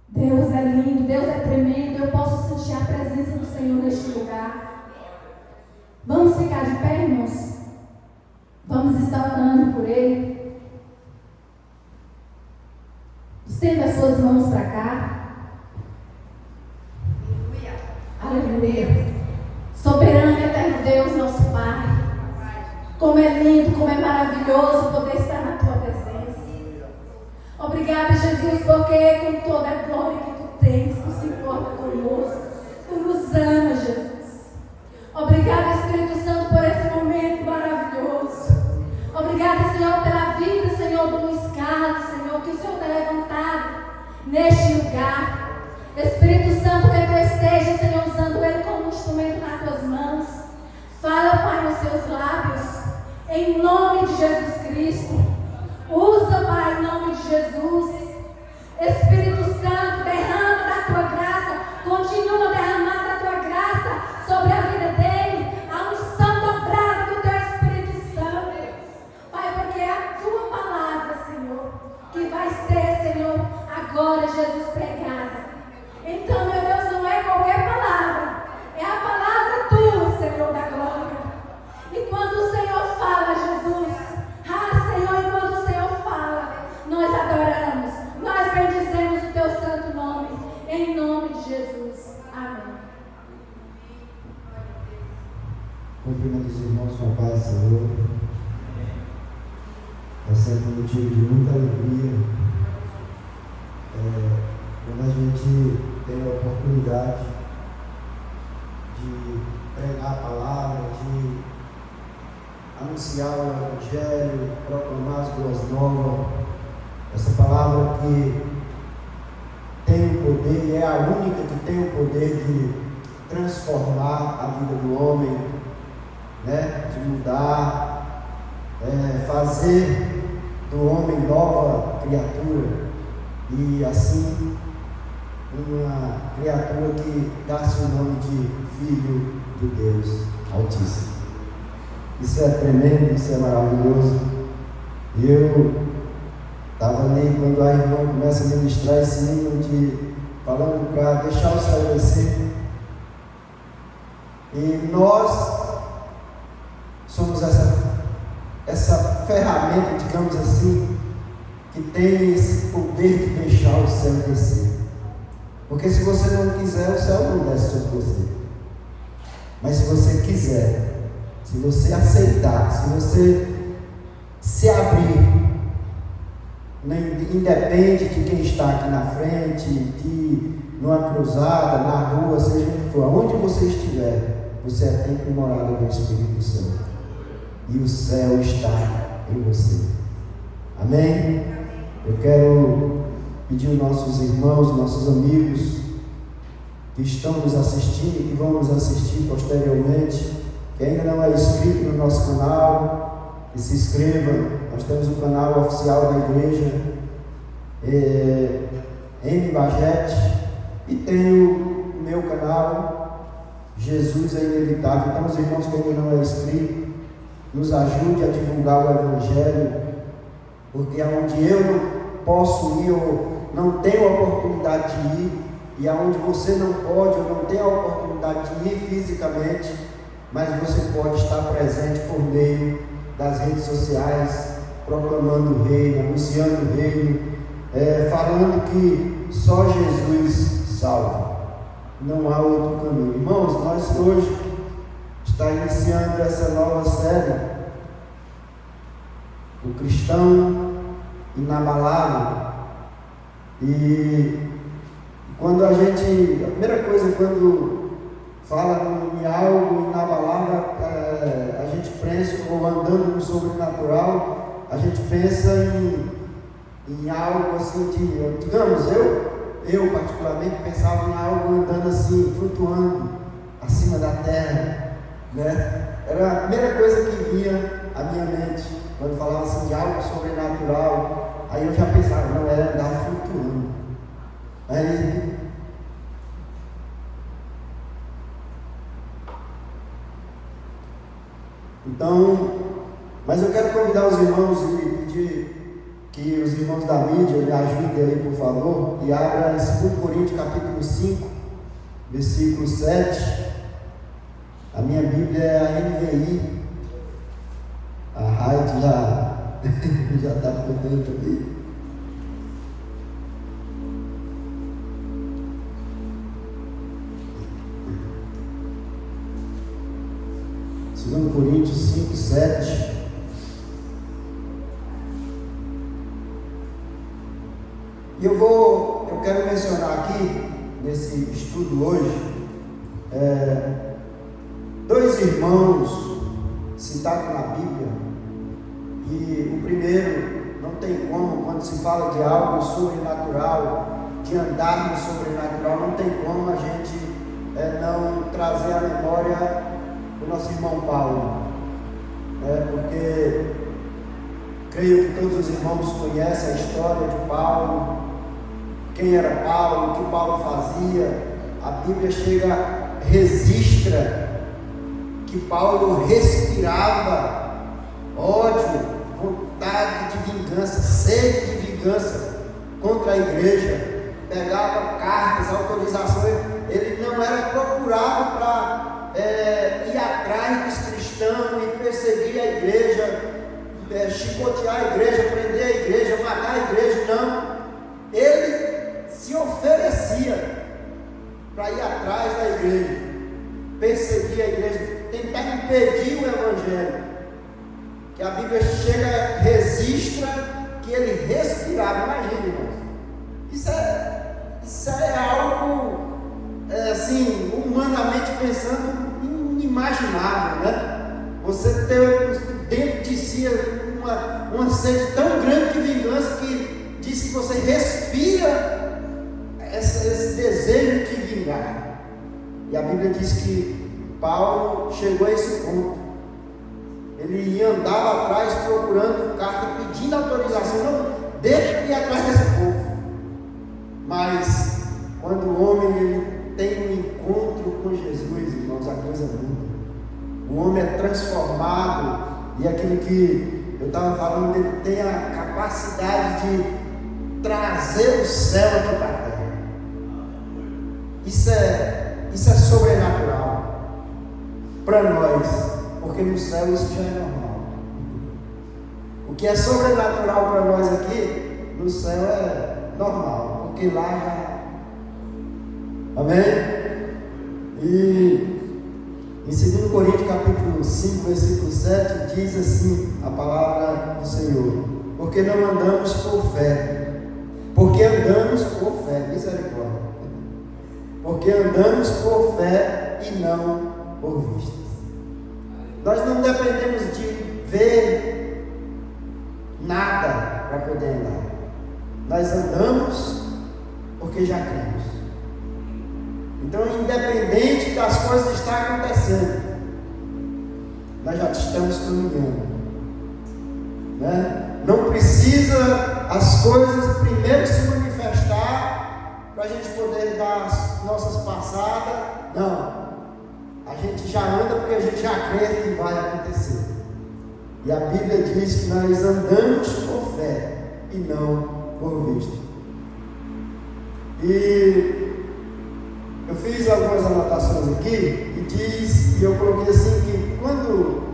Deus é lindo, Deus é tremendo. Eu posso sentir a presença do Senhor neste lugar. Vamos ficar de pé, irmãos? Vamos estar orando por Ele. Estenda as suas mãos para cá. Aleluia. Soberano e eterno Deus, nosso Pai. Como é lindo, como é maravilhoso poder estar na Tua presença. Obrigada, Jesus, porque com toda a glória que Tu tens, Tu se importa conosco. Tu nos ama, Jesus. Obrigada, Espírito Santo, por esse momento maravilhoso. Obrigada, Senhor, pela vida, Senhor, do Luiz Carlos, Senhor, que o Senhor tem levantado neste lugar. Espírito Santo, que Tu esteja, Senhor, usando ele como instrumento nas Tuas mãos. Fala, Pai, nos seus lábios, em nome de Jesus Cristo. Usa, Pai, em nome de Jesus. Espírito Santo, derrama da Tua graça, continua derramando a Tua graça sobre a vida dele, a unção dobrada do Teu Espírito Santo. Pai, porque é a Tua palavra, Senhor, que vai ser, Senhor, agora, Jesus, pregada. Então, meu Deus, não é qualquer palavra, é a palavra Tua, Senhor da glória. E quando o Senhor fala, Jesus, Senhor, enquanto o Senhor fala, nós adoramos, nós bendizemos o Teu santo nome, em nome de Jesus. Amém. Cumprimento os irmãos com a paz do Senhor. É sempre um motivo de muita alegria quando a gente tem a oportunidade de pregar a palavra, de anunciar o Evangelho, proclamar as boas novas. Essa palavra que tem o poder, e é a única que tem o poder de transformar a vida do homem, né? De mudar, fazer do homem nova criatura, e assim uma criatura que dá-se o nome de Filho de Deus Altíssimo. Isso é tremendo, isso é maravilhoso. E eu estava ali quando a irmã começa a ministrar esse hino falando para deixar o céu descer. E nós somos essa ferramenta, digamos assim, que tem esse poder de deixar o céu descer. Porque se você não quiser, o céu não desce sobre você. Mas se você quiser, se você aceitar, se você se abrir, independe de quem está aqui na frente, numa cruzada, na rua, seja onde for, aonde você estiver, você é templo e morada do Espírito Santo. E o céu está em você. Amém? Eu quero pedir aos nossos irmãos, nossos amigos que estão nos assistindo e que vão nos assistir posteriormente, que ainda não é inscrito no nosso canal, que se inscreva. Nós temos o canal oficial da igreja, M. Bajete, e tem o meu canal, Jesus é Inevitável. Então, os irmãos que ainda não é inscrito, nos ajude a divulgar o Evangelho, porque aonde eu não posso ir, ou não tenho a oportunidade de ir, e aonde você não pode, ou não tem a oportunidade de ir fisicamente, mas você pode estar presente por meio das redes sociais, proclamando o reino, anunciando o reino, falando que só Jesus salva, não há outro caminho. Irmãos, nós hoje está iniciando essa nova série, o cristão inabalável. E quando a primeira coisa, quando fala em algo inabalável, a gente pensa, ou andando no sobrenatural, a gente pensa em algo assim digamos, eu particularmente pensava em algo andando assim, flutuando acima da terra, né? Era a primeira coisa que vinha à minha mente quando falava assim de algo sobrenatural. Aí eu já pensava, não, era andar flutuando. Então, mas eu quero convidar os irmãos e pedir que os irmãos da mídia me ajudem aí, por favor, e abra em 2 Coríntios capítulo 5, versículo 7. A minha Bíblia é a NVI. A Raid já está por dentro ali. Segundo Coríntios 5, 7. E eu quero mencionar aqui, nesse estudo hoje, dois irmãos citados na Bíblia. E o primeiro, não tem como, quando se fala de algo sobrenatural, de andar no sobrenatural, não tem como a gente não trazer à memória o nosso irmão Paulo, porque creio que todos os irmãos conhecem a história de Paulo, quem era Paulo, o que Paulo fazia. A Bíblia registra que Paulo respirava ódio, vontade de vingança, sede de vingança contra a igreja, pegava cartas, autorizações. Ele não era procurado para ir atrás dos cristãos e perseguir a igreja, chicotear a igreja, prender a igreja, matar a igreja. Não, ele se oferecia para ir atrás da igreja, perseguir a igreja, tentar impedir o evangelho. Que a Bíblia registra que ele respirava. Imagina, irmãos, isso é algo assim, humanamente pensando, inimaginável, né? Você ter dentro de si uma sede tão grande de vingança que diz que você respira esse desejo de vingar. E a Bíblia diz que Paulo chegou a esse ponto. Ele andava atrás procurando carta, pedindo autorização. Não, deixa eu ir atrás desse povo. Mas quando o homem ele tem um encontro com Jesus, irmãos, a coisa muda. O homem é transformado, e aquilo que eu estava falando, ele tem a capacidade de trazer o céu aqui para a terra. Isso é sobrenatural para nós, porque no céu isso já é normal. O que é sobrenatural para nós aqui, no céu é normal, porque lá já. Amém? E em 2 Coríntios capítulo 5, versículo 7, diz assim a palavra do Senhor: porque não andamos por fé, porque andamos por fé, misericórdia, porque andamos por fé e não por vistas. Nós não dependemos de ver nada para poder andar. Nós andamos porque já cremos. Então, independente das coisas que estão acontecendo, nós já estamos caminhando, né? Não precisa as coisas primeiro se manifestar para a gente poder dar as nossas passadas. Não, a gente já anda porque a gente já crê que vai acontecer. E a Bíblia diz que nós andamos por fé e não por vista. E eu fiz algumas anotações aqui e eu coloquei assim que quando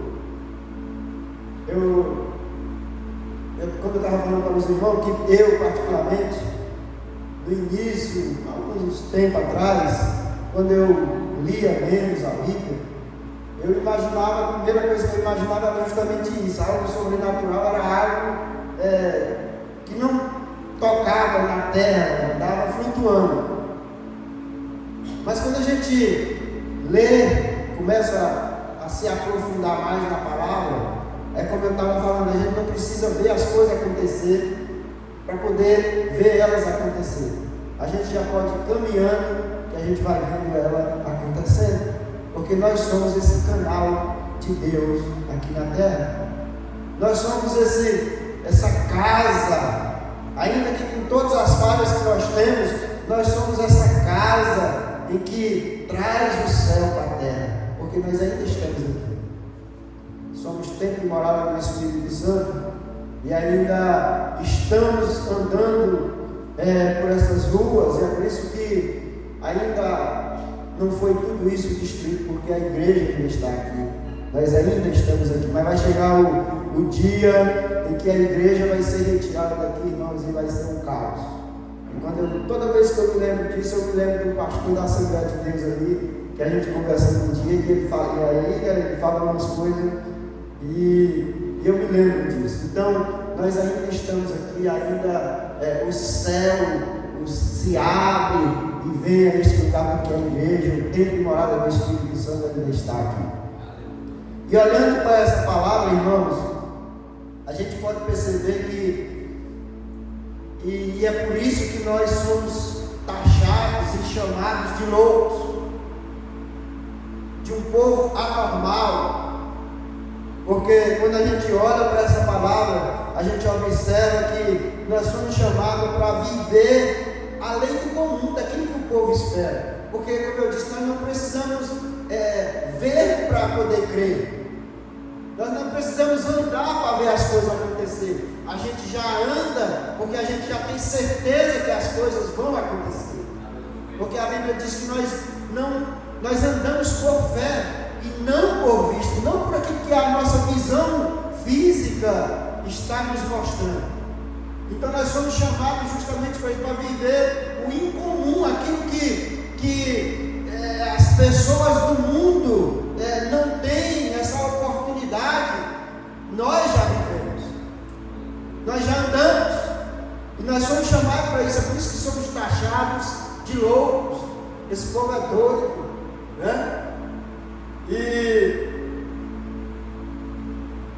eu estava falando para os irmãos, que eu particularmente, no início, alguns tempos atrás, quando eu lia menos a Bíblia, eu imaginava, a primeira coisa que eu imaginava era justamente isso, algo sobrenatural, era algo que não tocava na terra, andava flutuando. Mas quando a gente lê, começa a se aprofundar mais na palavra, é como eu estava falando, a gente não precisa ver as coisas acontecer para poder ver elas acontecer. A gente já pode ir caminhando, que a gente vai vendo ela acontecendo, porque nós somos esse canal de Deus aqui na terra. Nós somos essa casa, ainda que com todas as falhas que nós temos, nós somos essa casa em que traz o céu para a terra, porque nós ainda estamos aqui. Somos templo e morada do Espírito Santo, e ainda estamos andando por essas ruas, e é por isso que ainda não foi tudo isso destruído, porque a igreja ainda está aqui, nós ainda estamos aqui, mas vai chegar o dia em que a igreja vai ser retirada daqui, irmãos, e vai ser um caos. Toda vez que eu me lembro disso, eu me lembro do pastor da Assembleia de Deus ali, que a gente conversando um dia, e ele fala umas coisas, e eu me lembro disso. Então, nós ainda estamos aqui, ainda o céu se abre e vem a explicar porque a igreja, o tempo de morada do Espírito Santo ainda está aqui. E olhando para essa palavra, irmãos, a gente pode perceber que e é por isso que nós somos taxados e chamados de loucos, de um povo anormal, porque quando a gente olha para essa palavra, a gente observa que nós somos chamados para viver além do comum, daquilo que o povo espera, porque, como eu disse, nós não precisamos ver para poder crer. Nós não precisamos andar para ver as coisas acontecer. A gente já anda porque a gente já tem certeza que as coisas vão acontecer. Porque a Bíblia diz que nós andamos por fé e não por vista, não por aquilo que a nossa visão física está nos mostrando. Então nós somos chamados justamente para viver o incomum, aquilo que as pessoas do mundo não têm essa oportunidade. Nós já vivemos, nós já andamos, e nós somos chamados para isso. É por isso que somos taxados de loucos. Esse povo é doido, né?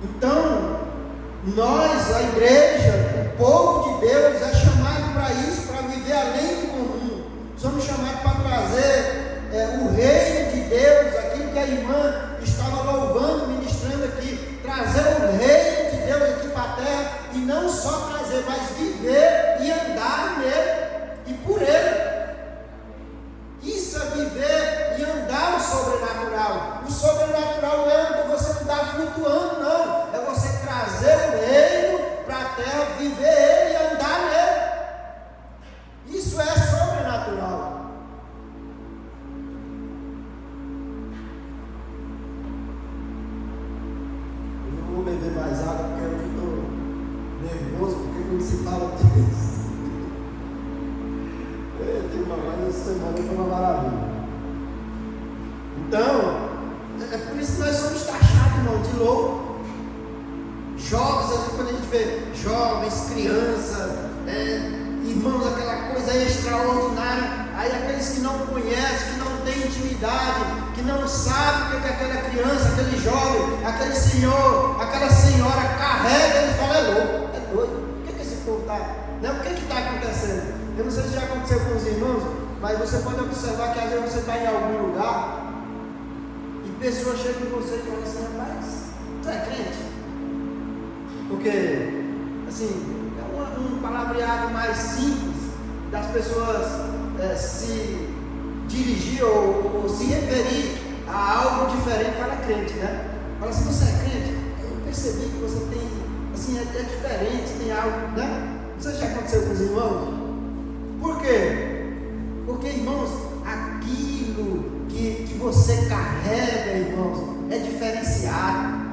Então nós, a igreja, o povo de Deus, é chamado para isso, para viver além do comum. Somos chamados para trazer o reino de Deus, aquilo que a irmã estava louvando, ministrando aqui, trazer o reino de Deus aqui para a terra, e não só trazer, mas viver e andar nele e por ele. Isso é viver e andar o sobrenatural. O sobrenatural não é onde você não está flutuando, não. É você trazer o reino para a terra, viver ele e andar nele. Isso é sobrenatural. Eu não vou beber mais água porque eu estou nervoso, porque quando se fala disso, mas essa semana foi uma maravilha. Então, é por isso que nós somos taxados, irmão, de louco. Jovens, quando a gente vê jovens, crianças, irmãos, aquela coisa extraordinária, aí aqueles que não conhecem, que não têm intimidade, que não sabem o que aquela criança, aquele jovem, aquele senhor, aquela senhora carrega, ele fala, é louco, é doido, o que esse povo está, né? O que está acontecendo? Eu não sei se já aconteceu com os irmãos, mas você pode observar que às vezes você está em algum lugar e pessoas chegam em você e falam assim, rapaz, tu é crente? Porque, assim, é um palavreado mais simples das pessoas se dirigir ou se referir a algo diferente para crente, né? Fala assim, você é crente? Eu percebi que você tem, assim, é diferente, tem algo, né? Não sei se já aconteceu com os irmãos. Por quê? Porque, irmãos, aquilo que você carrega, irmãos, é diferenciado.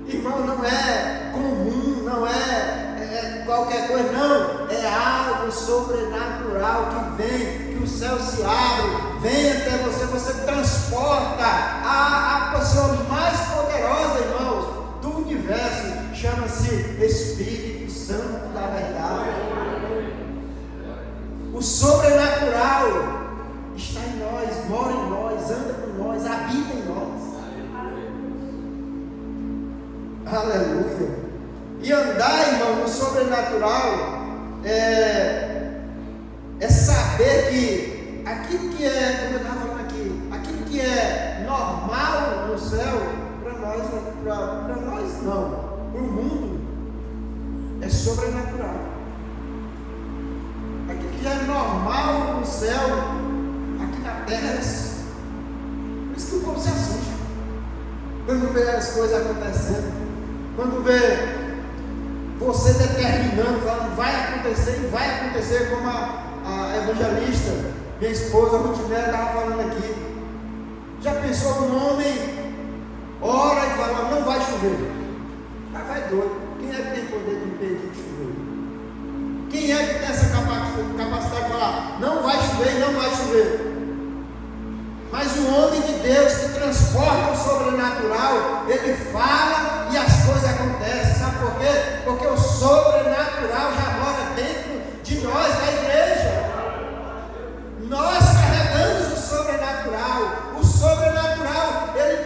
Irmão, não é comum, não é qualquer coisa, não. É algo sobrenatural que vem, que o céu se abre, vem até você, você transporta a pessoa mais poderosa, irmãos, do universo. Chama-se Espírito Santo da verdade. O sobrenatural está em nós, mora em nós, anda com nós, habita em nós. Aleluia. E andar, irmão, no sobrenatural é saber que aquilo que é, como eu estava falando aqui, aquilo que é normal no céu, para nós não, para o mundo é sobrenatural. Aquilo que já é normal no céu, aqui na terra é assim. Por isso que o povo se assusta quando vê as coisas acontecendo, quando vê você determinando, falando, vai acontecer e vai acontecer, como a evangelista, minha esposa Rutinelli estava falando aqui. Já pensou um homem ora e fala, não vai chover? Vai doido. Quem é que tem poder de impedir de chover? Quem é que tem essa capacidade de falar, não vai chover e não vai chover? Mas o homem de Deus que transporta o sobrenatural, ele fala e as coisas acontecem. Sabe por quê? Porque o sobrenatural já mora dentro de nós, da igreja. Nós carregamos o sobrenatural. O sobrenatural, ele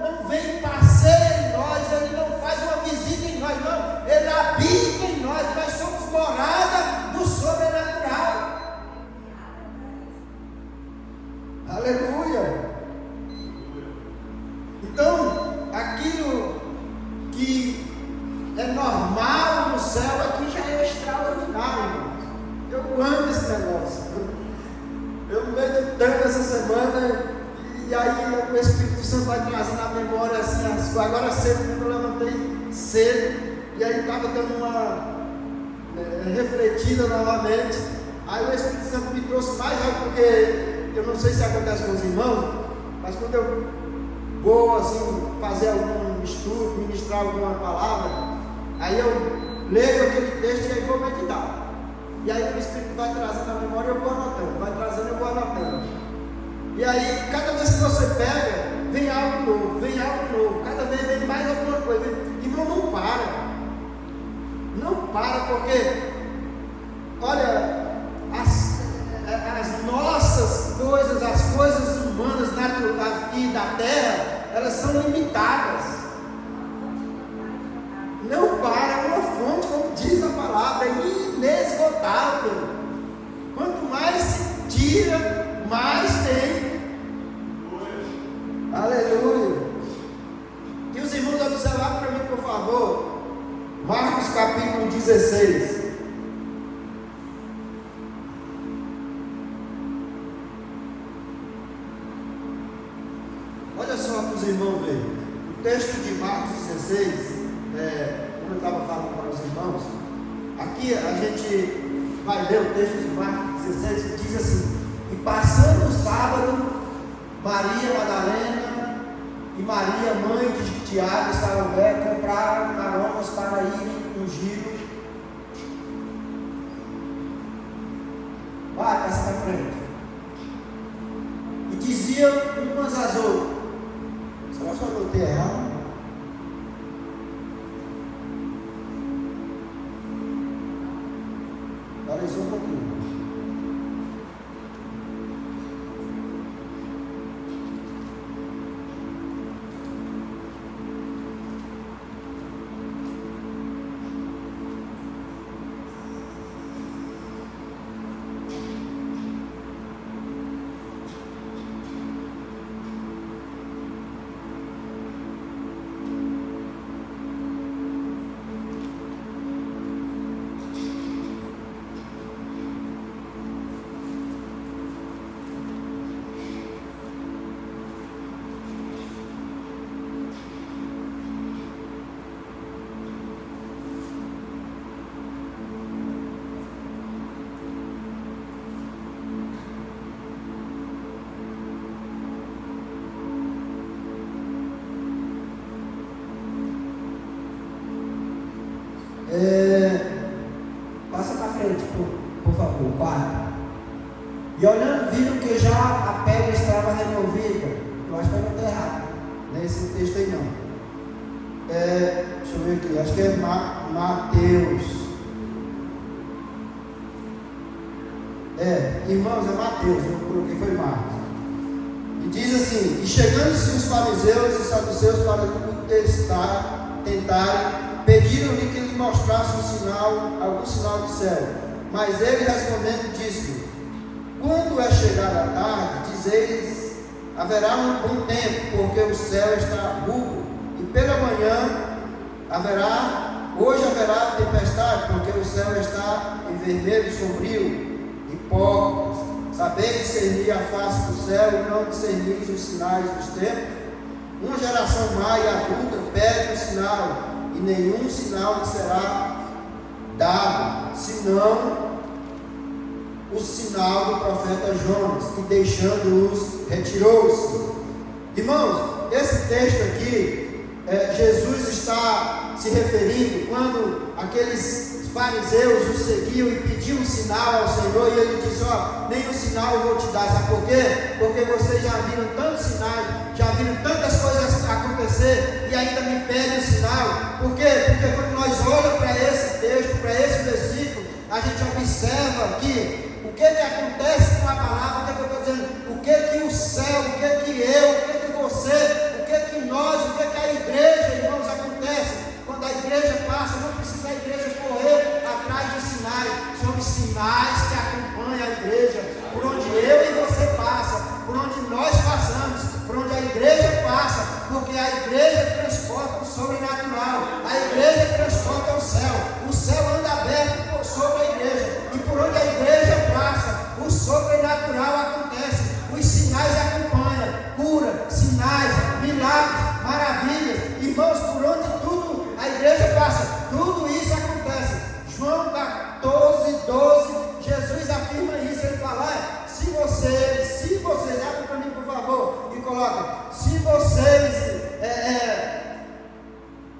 não vem passeia em nós, ele não faz uma visita em nós, não. Ele habita em nós, nós somos morada do sobrenatural. Aleluia! Então, aquilo que é normal no céu aqui já é extraordinário, irmãos. Eu amo esse negócio. Eu meditando essa semana, e aí o Espírito Santo vai trazendo na memória assim, agora cedo, quando eu levantei cedo, e aí estava dando uma refletida novamente. Aí o Espírito Santo me trouxe mais algo, porque eu não sei se acontece com os irmãos, mas quando eu vou assim fazer algum estudo, ministrar alguma palavra, aí eu leio aquele texto e aí vou meditar. E aí o Espírito vai trazendo a memória e eu vou anotando, vai trazendo e eu vou anotando. E aí, cada vez que você pega, vem algo novo, vem algo novo, cada vez vem mais alguma coisa. Irmão, não para. Não para, porque, olha, as nossas coisas, as coisas humanas aqui da terra, elas são limitadas. Não para, uma fonte, como diz a palavra, inesgotável. Quanto mais se tira, mais tem. Aleluia. E os irmãos observaram para mim, por favor, Marcos capítulo 16. Olha só para os irmãos verem. O texto de Marcos 16, como eu estava falando para os irmãos, aqui a gente vai ler o texto de Marcos 16, que diz assim: e passando o sábado, Maria Madalena e Maria, mãe de Tiago e Salomé, compraram aromas para irem ungir. Vai, passa para frente. E diziam umas às outras: será que eu notei errado? Parei só um pouquinho. Passa para frente, por favor, 4. E olhando, viram que já a pedra estava removida. Eu acho que eu não estou errado, nesse texto aí não. Deixa eu ver aqui, acho que é Mateus. Irmãos, é Mateus, eu coloquei foi Marcos. E diz assim: e chegando-se os fariseus e saduceus para o tentarem, pediram-lhe que lhe mostrasse algum sinal do céu. Mas ele respondendo disse: quando é chegada a tarde, dizeis, haverá um bom tempo, porque o céu está rubro, e pela manhã hoje haverá tempestade, porque o céu está em vermelho sombrio. Hipócritas, sabeis discernir a face do céu e não discernis os sinais dos tempos? Uma geração má e adulta pede um sinal, e nenhum sinal lhe será dado, senão o sinal do profeta Jonas, e deixando-os, retirou-se. Irmãos, esse texto aqui, Jesus está se referindo quando aqueles fariseus o seguiam e pediam um sinal ao Senhor, e ele disse: ó, nenhum sinal eu vou te dar. Sabe por quê? Porque vocês já viram tantos sinais, já viram tantas coisas acontecer, e ainda me pedem um sinal. Por quê? Porque quando nós olhamos para esse texto, para esse versículo, a gente observa que o que acontece com a palavra, o que eu estou dizendo, o que o céu, o que eu, o que você, o que nós, o que a igreja, irmãos, acontece. Quando a igreja passa, não precisa a igreja correr atrás de sinais, são os sinais que acompanham a igreja, por onde eu e você passa, por onde nós passamos, por onde a igreja passa, porque a igreja transporta o sobrenatural, a igreja transporta o céu anda aberto sobre a igreja, e por onde a igreja passa, o sobrenatural acontece, os sinais acompanham, cura, sinais, milagres, maravilhas, irmãos, por onde tudo a igreja passa, tudo isso acontece. João 14:12, Jesus afirma isso, ele fala: se vocês, abre para mim por favor, e coloca, se vocês,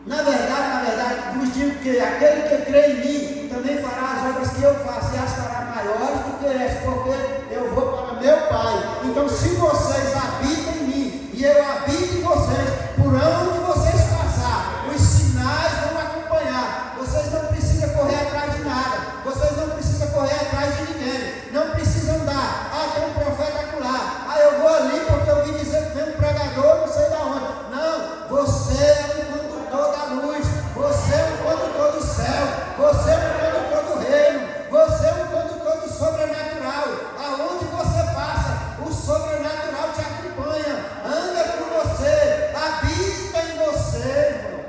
na verdade, vos digo que aquele que crê em mim, também fará as obras que eu faço, e as fará maiores do que estas, porque eu vou para meu Pai. Então, se vocês habitam em mim, e eu habito em vocês, por onde vocês passar, os sinais vão acompanhar. Vocês não precisam correr atrás de nada, vocês não precisam correr atrás de ninguém, não precisam andar, tem um profeta acolá, eu vou ali porque eu vim dizer que vem um pregador, não sei de onde. Não, você é um condutor da luz, você é um condutor do céu, você é um condutor do reino, você é um condutor do sobrenatural. Aonde você passa, o sobrenatural te acompanha, anda com você, habita em você, irmão.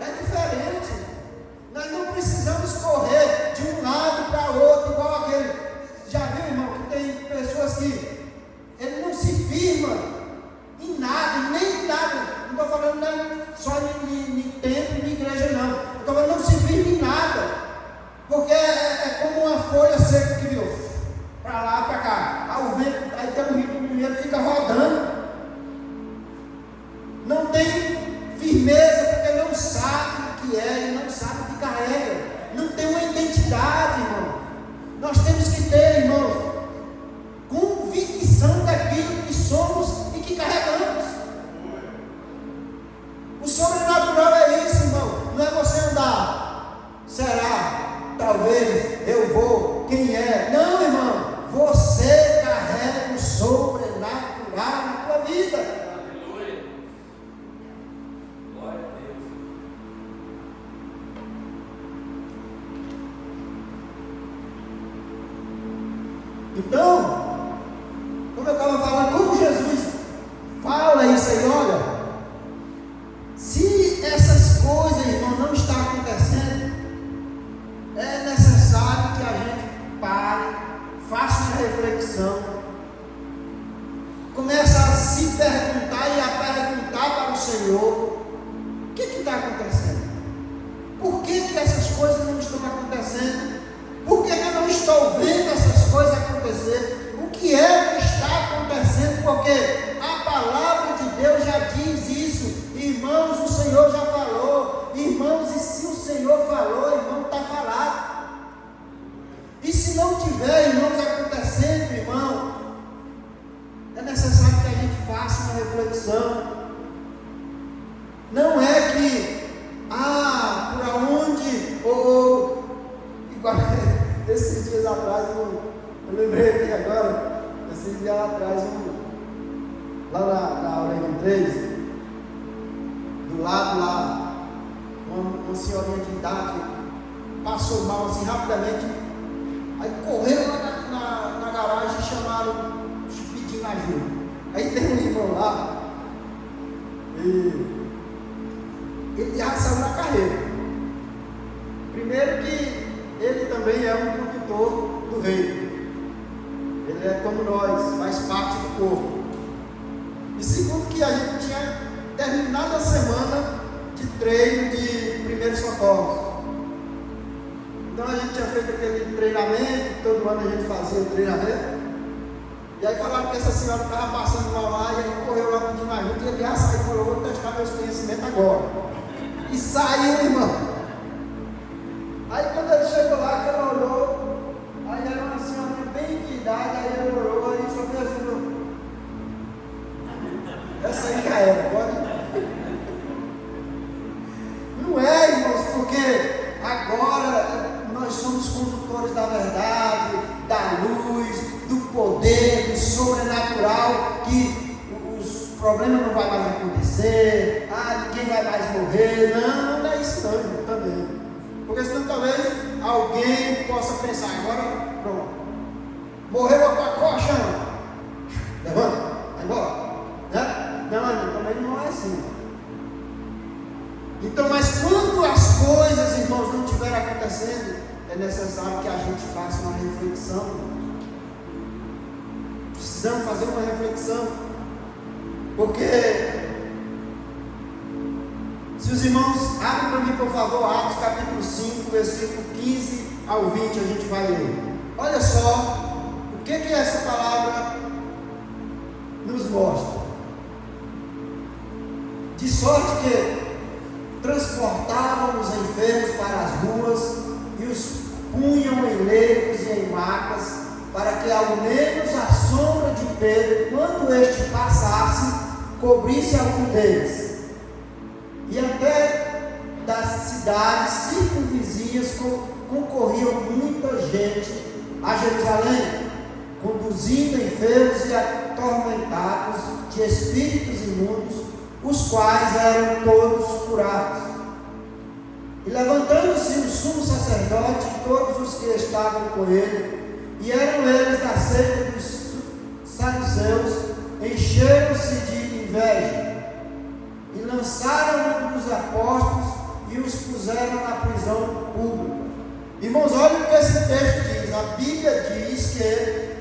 É diferente. Nós não precisamos correr de um lado para outro, igual aquele. Já viu, irmão, que tem pessoas que ele não se firma em nada, nem nada. Não estou falando nem só em templo, em igreja, não. Estou falando, não se firma em nada. Porque é como uma folha seca que viu, para lá, para cá. O vento, aí tem um rio primeiro, fica rodando. Não tem firmeza, porque não sabe o que é, e não sabe o que carrega. Não tem uma identidade, irmão. Nós temos que ter, irmãos, convicção daquilo que somos e que carregamos. O sobrenatural é isso, irmão. Não é você andar, será, talvez, eu vou, quem é? Não, irmão. Você carrega o sobrenatural na tua vida. Aleluia. Glória a Deus. Então, como eu estava falando, como Jesus fala isso aí, olha, se essas coisas, irmão, não estão acontecendo, é necessário que a gente pare, faça uma reflexão, comece a se perguntar e a perguntar para o Senhor: o que está acontecendo? Por que essas coisas não estão acontecendo? Por que eu não estou vendo essas coisas acontecer? O que é que está acontecendo? Porque a palavra de Deus já diz isso. Irmãos, o Senhor já falou. Irmãos, e se o Senhor falou, irmão, está falado. E se não tiver, irmãos, acontecendo, irmão, é necessário que a gente faça uma reflexão. Não é que, por onde, igual esses dias atrás, eu lembrei aqui agora, esses dias atrás, lá na Aurélio 3, do lado lá, uma senhorinha de idade passou mal assim rapidamente, aí correram lá na garagem e chamaram, pedindo ajuda. Aí tem um irmão lá, e ele já saiu na carreira. Primeiro que ele também é um condutor do reino. Ele é como nós, faz parte do corpo. E segundo que a gente tinha terminado a semana de treino de primeiros socorros. Então a gente tinha feito aquele treinamento, todo ano a gente fazia o treinamento. E aí falaram que essa senhora estava passando mal lá, e ele correu lá pedindo ajuda, e ele já saiu e falou: vou testar meus conhecimentos agora. E saiu, irmão. Aí quando ele chegou lá, que ele olhou, aí era uma senhora bem de idade, aí ele olhou e só fez assim: essa aí já era, pode? Não é, irmãos, porque agora nós somos condutores da verdade, da luz, do poder, do sobrenatural, que os problemas não vão mais acontecer, ninguém vai mais morrer. Não é isso não, irmão, também. Porque senão talvez alguém possa pensar: agora pronto, morreu a coxa, levanta, vai embora, né? Não, também não é assim. Então, mas quando as coisas, irmãos, não estiverem acontecendo, é necessário que a gente faça uma reflexão. Precisamos fazer uma reflexão, porque se os irmãos abrem para mim, por favor, Atos capítulo 5, versículo 15 ao 20, a gente vai ler. Olha só o que essa palavra nos mostra. De sorte que transportavam os enfermos para as ruas e os punham em leitos e em macas, para que ao menos a sombra de Pedro, quando este passasse, cobrisse algum deles. E até das cidades circunvizinhas concorriam muita gente a Jerusalém, conduzindo enfermos e atormentados de espíritos imundos, os quais eram todos curados. E levantando-se o sumo sacerdote e todos os que estavam com ele, e eram eles da seita dos saduceus, encheram-se de inveja, e lançaram dos apóstolos e os puseram na prisão pública. Irmãos, olha o que esse texto diz. A Bíblia diz que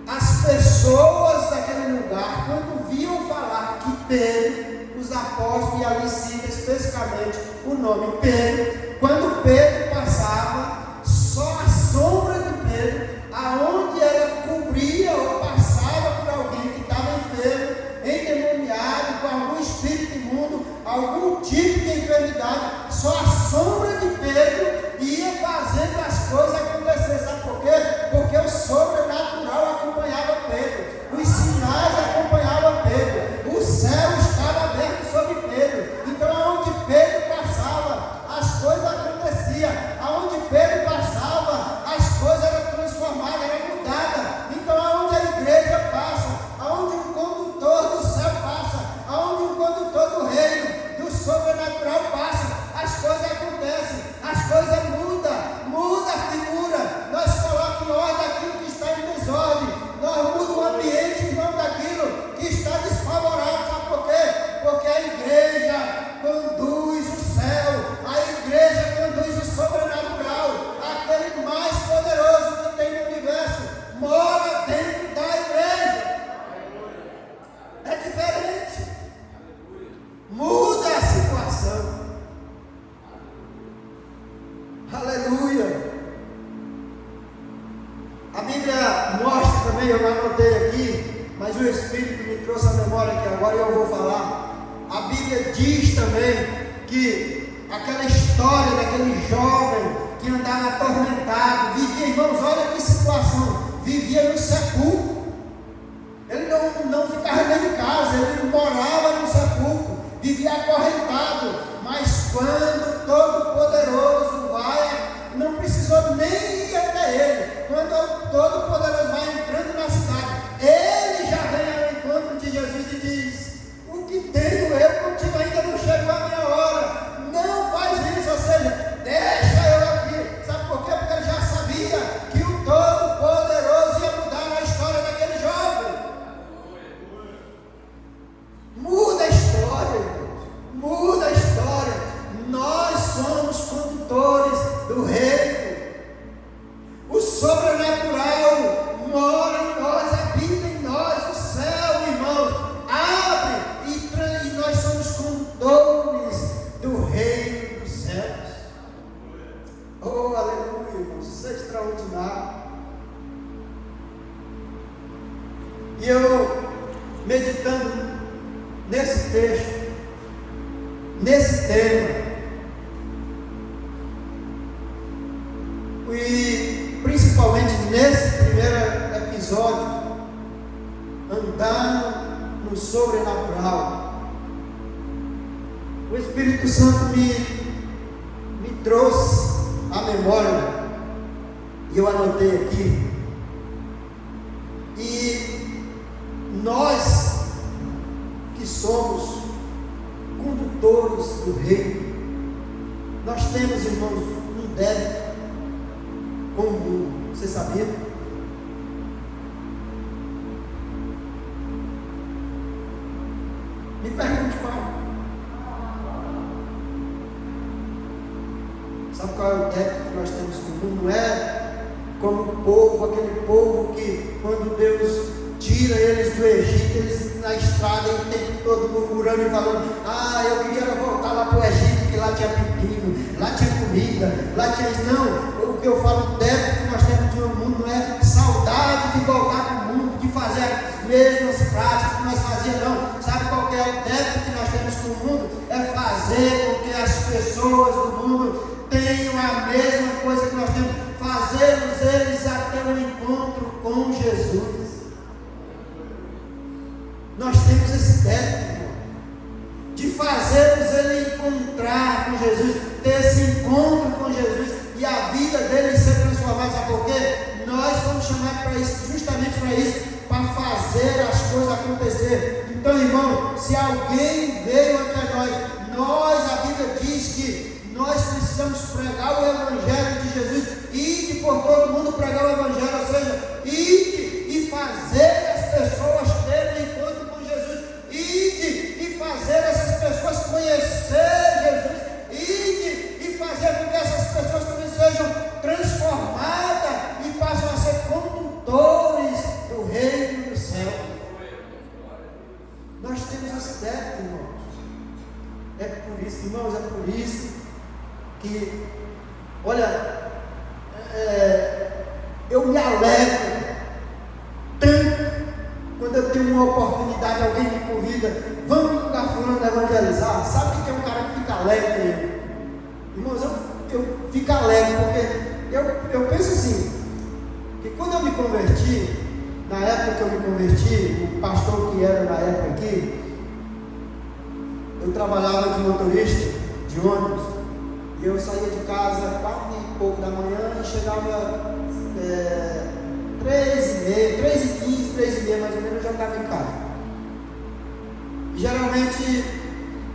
as pessoas daquele lugar, quando viam falar que Pedro, os apóstolos, e ali cita especificamente o nome Pedro, quando Pedro passava, só a sombra de Pedro, aonde ela cobria ou passava por alguém que estava enfermo, endemoniado, com algum espírito imundo, algum tipo de enfermidade, só a sombra de Pedro ia fazendo as coisas acontecer. Sabe por quê? Porque o sobrenatural acompanhava Pedro, os sinais acompanhavam Pedro, o céu estava aberto sobre Pedro. Então aonde Pedro passava, as coisas aconteciam. Aonde Pedro passava, as coisas eram transformadas, eram mudadas. Então aonde a igreja passa, aonde um condutor do céu passa, aonde um condutor do reino, do sobrenatural passa, as coisas acontecem, as coisas mudam, muda a figura. Nós colocamos em ordem aquilo que está em desordem, nós mudamos o ambiente em nome daquilo que está desfavorável. Sabe por quê? Porque a igreja conduz o céu, a igreja conduz o sobrenatural. Aquele mais poderoso que tem no universo mora dentro da igreja. É diferente, muda a situação. Aleluia. A Bíblia mostra também, eu não anotei aqui, mas o Espírito me trouxe a memória que agora eu vou falar. A Bíblia diz também que aquela história daquele jovem que andava atormentado, vivia, irmãos, olha que situação, vivia no sepulcro. Ele não ficava dentro de casa, ele morava no sepulcro, vivia acorrentado. Mas quando Todo-Poderoso vai, não precisou nem ir até ele. Quando o Todo-Poderoso vai entrando na cidade, ele já vem ao encontro de Jesus e diz: o que tenho eu contigo, ainda não chegou a minha hora. Não faz isso, ou seja, deixa eu aqui. Sabe por quê? Porque ele já sabia que o Todo-Poderoso ia mudar a história daquele jovem. Muda a história, irmãos. Muda a história. Nós E eu, meditando nesse texto, nesse tema, e principalmente nesse primeiro episódio, andando no sobrenatural, o Espírito Santo me trouxe à memória, e eu anotei aqui, e nós que somos condutores do reino, nós temos, irmãos, um débito com o mundo. Você sabia? Me pergunte qual. Sabe qual é o débito que nós temos com o mundo? Não é como o povo, aquele povo que quando Deus tira eles do Egito, eles na estrada o tempo todo murmurando e falando: ah, eu queria voltar lá para o Egito, que lá tinha pepino, lá tinha comida, lá tinha... Não, o que eu falo, o débito que nós temos no mundo não é saudade de voltar para o mundo, de fazer as mesmas práticas que nós fazíamos, não. Sabe qual que é o débito que nós temos com o mundo? É fazer com que as pessoas do mundo tenham a mesma coisa que nós temos, fazermos eles até um encontro com Jesus. Nós temos esse débito, irmão, de fazermos ele encontrar com Jesus, ter esse encontro com Jesus e a vida dele ser transformada. Sabe por quê? Nós fomos chamados para isso, justamente para isso, para fazer as coisas acontecer. Então, irmão, se alguém veio até nós, a Bíblia diz que nós precisamos pregar o Evangelho de Jesus, ide por todo mundo pregar o Evangelho, ou seja, ide e fazer as pessoas terem encontro com Jesus, ide e fazer essas pessoas conhecer Jesus, ide e fazer com que essas pessoas também sejam transformadas e passem a ser condutores do reino do céu. Nós temos esse débito, irmãos. É por isso, irmãos, é por isso que, olha, eu me alegro tanto quando eu tenho uma oportunidade, alguém me convida, vamos no lugar fulano evangelizar. Sabe o que é um cara que fica alegre? Irmãos, eu fico alegre porque eu penso assim, que quando eu me converti, na época que eu me converti, o pastor que era na época aqui, eu trabalhava de motorista de ônibus. E eu saía de casa 4 e pouco da manhã e chegava 3h15, 3h30 mais ou menos, eu já estava em casa. E geralmente,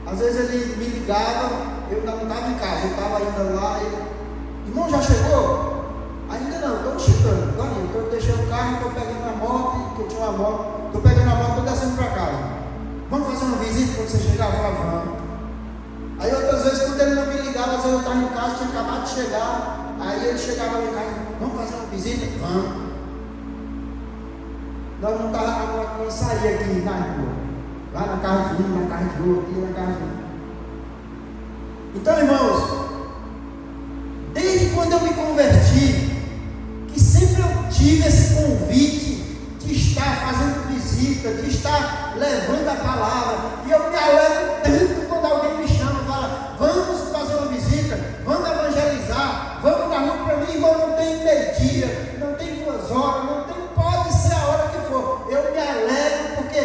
às vezes ele me ligava, eu ainda não estava em casa, eu estava ainda lá, irmão, já chegou? Ainda não, estou chegando, agora eu deixei o carro, estou pegando a moto, que eu tinha uma moto, estou pegando a moto, estou descendo para casa. Vamos fazer uma visita quando você chegar? Eu falava, vamos. Aí outras vezes, quando ele não me ligava, às vezes eu estava em casa, tinha acabado de chegar, aí ele chegava lá em casa, vamos fazer uma visita? Vamos. Nós não estávamos nem sair aqui na rua, lá na casa de um, na casa de outro, aqui na casa de um. Então, irmãos, desde quando eu me converti, que sempre eu tive esse convite de estar fazendo visita, de estar levando a palavra, e eu me alegro tanto quando alguém me chama e fala, vamos fazer uma visita, vamos evangelizar, vamos na rua. Para mim, irmão, não tem meio-dia, não tem 2 horas, não tem, pode ser a hora que for, eu me alegro porque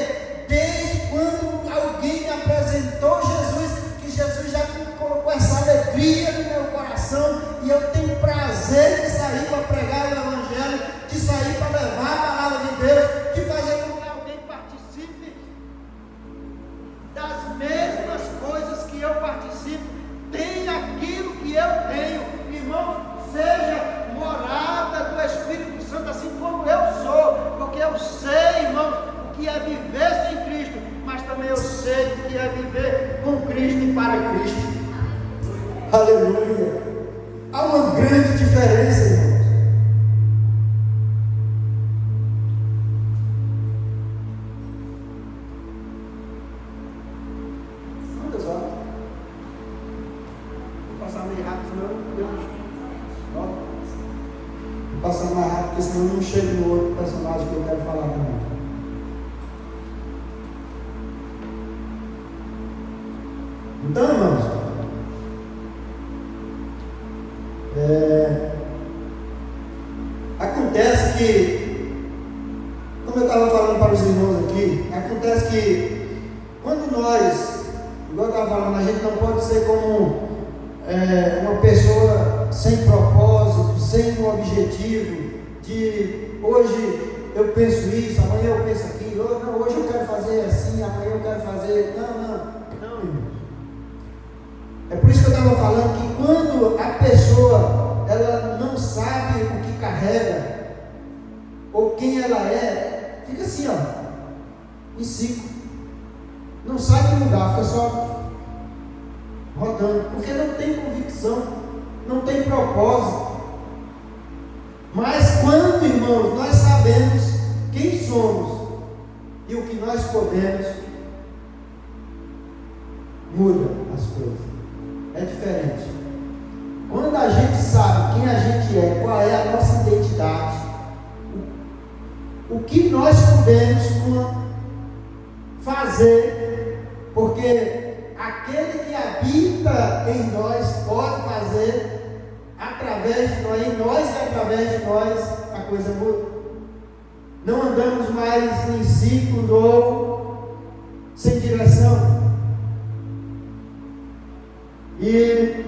desde quando alguém me apresentou Jesus, que Jesus já me colocou essa alegria no meu coração, e eu tenho prazer de sair para pregar o Evangelho, de sair para levar a palavra de Deus, de fazer com que alguém participe das mesmas coisas que eu participo, tenha aquilo que eu tenho, irmão, seja morada do Espírito Santo, assim como eu sou, porque eu sei, irmão, o que é viver sem Cristo, mas também eu sei o que é viver com Cristo e para Cristo. Aleluia! Há uma grande diferença, irmãos. Quantas horas? Vou passar meio rápido, senão vou passar mais rápido, porque senão eu não chego no outro personagem que eu quero falar também. Então, irmãos, acontece que, como eu estava falando para os irmãos aqui, acontece que quando nós, igual eu estava falando, a gente não pode ser como uma pessoa sem propósito, sem um objetivo, de hoje eu penso isso, amanhã eu penso aquilo, não, hoje eu quero fazer assim, amanhã eu quero fazer. Não, irmãos. É por isso que eu estava falando que quando a pessoa ela não sabe o que carrega ou quem ela é, fica assim, ó, em ciclo, não sai do lugar, fica só rodando, porque não tem convicção, não tem propósito. Mas quando, irmãos, nós sabemos quem somos e o que nós podemos, muda as coisas. É diferente. Quando a gente sabe quem a gente é, qual é a nossa identidade, o que nós podemos fazer, porque aquele que habita em nós pode fazer através de nós, em nós e através de nós, a coisa muda. Não andamos mais em ciclos ou sem direção. E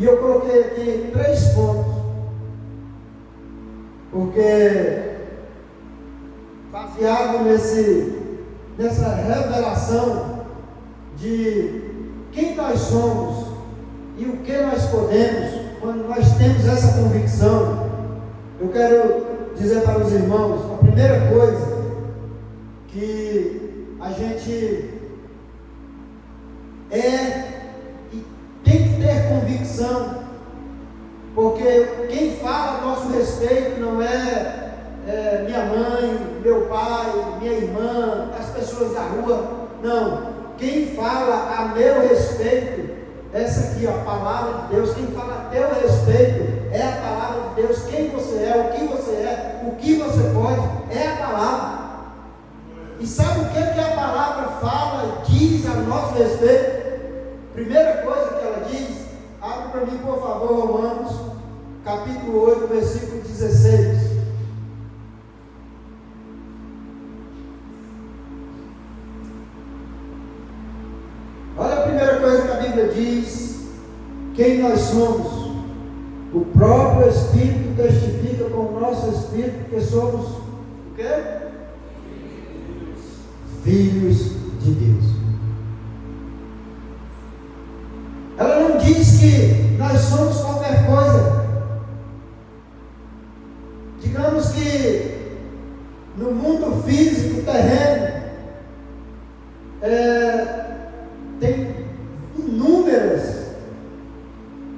eu coloquei aqui 3 pontos, porque baseado nessa revelação de quem nós somos e o que nós podemos, quando nós temos essa convicção, eu quero dizer para os irmãos, a primeira coisa que a gente e tem que ter convicção, porque quem fala a nosso respeito não é minha mãe, meu pai, minha irmã, as pessoas da rua, não. Quem fala a meu respeito, essa aqui, a palavra de Deus, quem fala a teu respeito é a palavra de Deus. Quem você é, o que você pode, é a palavra. E sabe o que a palavra fala, diz a nosso respeito? Primeira coisa que ela diz, abre para mim por favor, Romanos, capítulo 8, versículo 16. Olha a primeira coisa que a Bíblia diz, quem nós somos. O próprio Espírito testifica com o nosso Espírito que somos o quê? Filhos de Deus. Ela não diz que nós somos qualquer coisa. Digamos que no mundo físico, terreno, tem inúmeras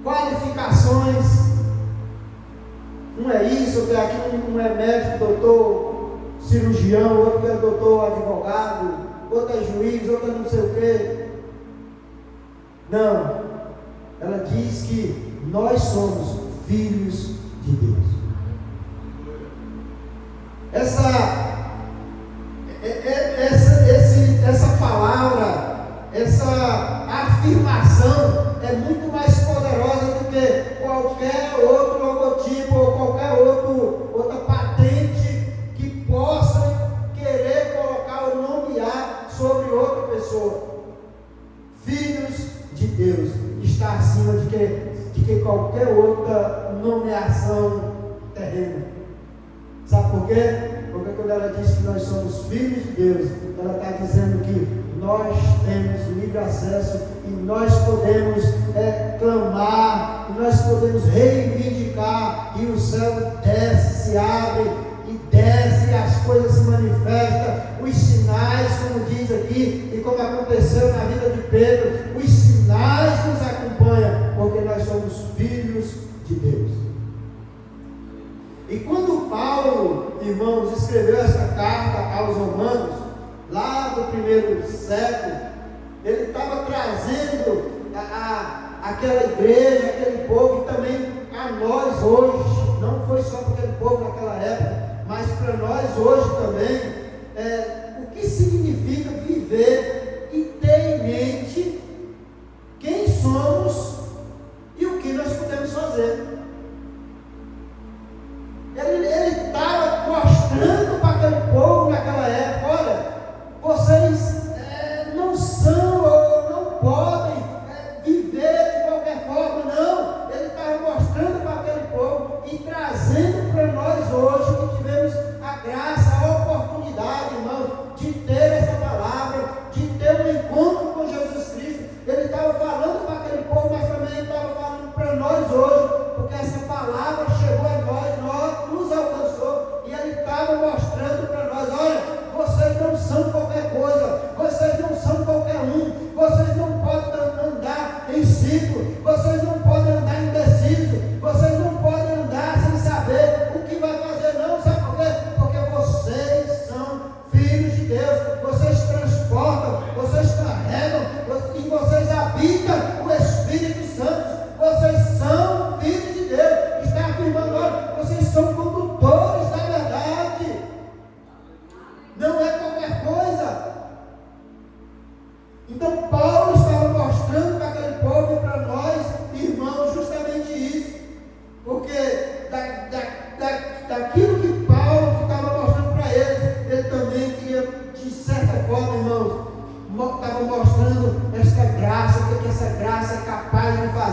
qualificações. Um é isso, outro é aquilo, um é médico, doutor, cirurgião, outro é doutor, advogado, outro é juiz, outro é não sei o quê. Não, ela diz que nós somos filhos de Deus. Essa palavra, essa afirmação é muito mais poderosa do que qualquer outro logotipo ou qualquer outra patente que possa querer colocar ou nomear sobre outra pessoa. Filhos de Deus está acima de que qualquer outra nomeação terrena. Sabe por quê? Porque quando ela diz que nós somos filhos de Deus, ela está dizendo que nós temos livre acesso e nós podemos clamar, e nós podemos reivindicar, e o céu desce, se abre e desce, e as coisas se manifestam, os sinais, como diz aqui, e como aconteceu na vida de Pedro, os sinais nos acompanham, porque nós somos filhos de Deus. E quando Paulo, irmãos, escreveu essa carta aos Romanos, lá do primeiro século, ele estava trazendo aquela igreja, aquele povo, e também a nós hoje, não foi só para aquele povo naquela época, mas para nós hoje também, o que significa viver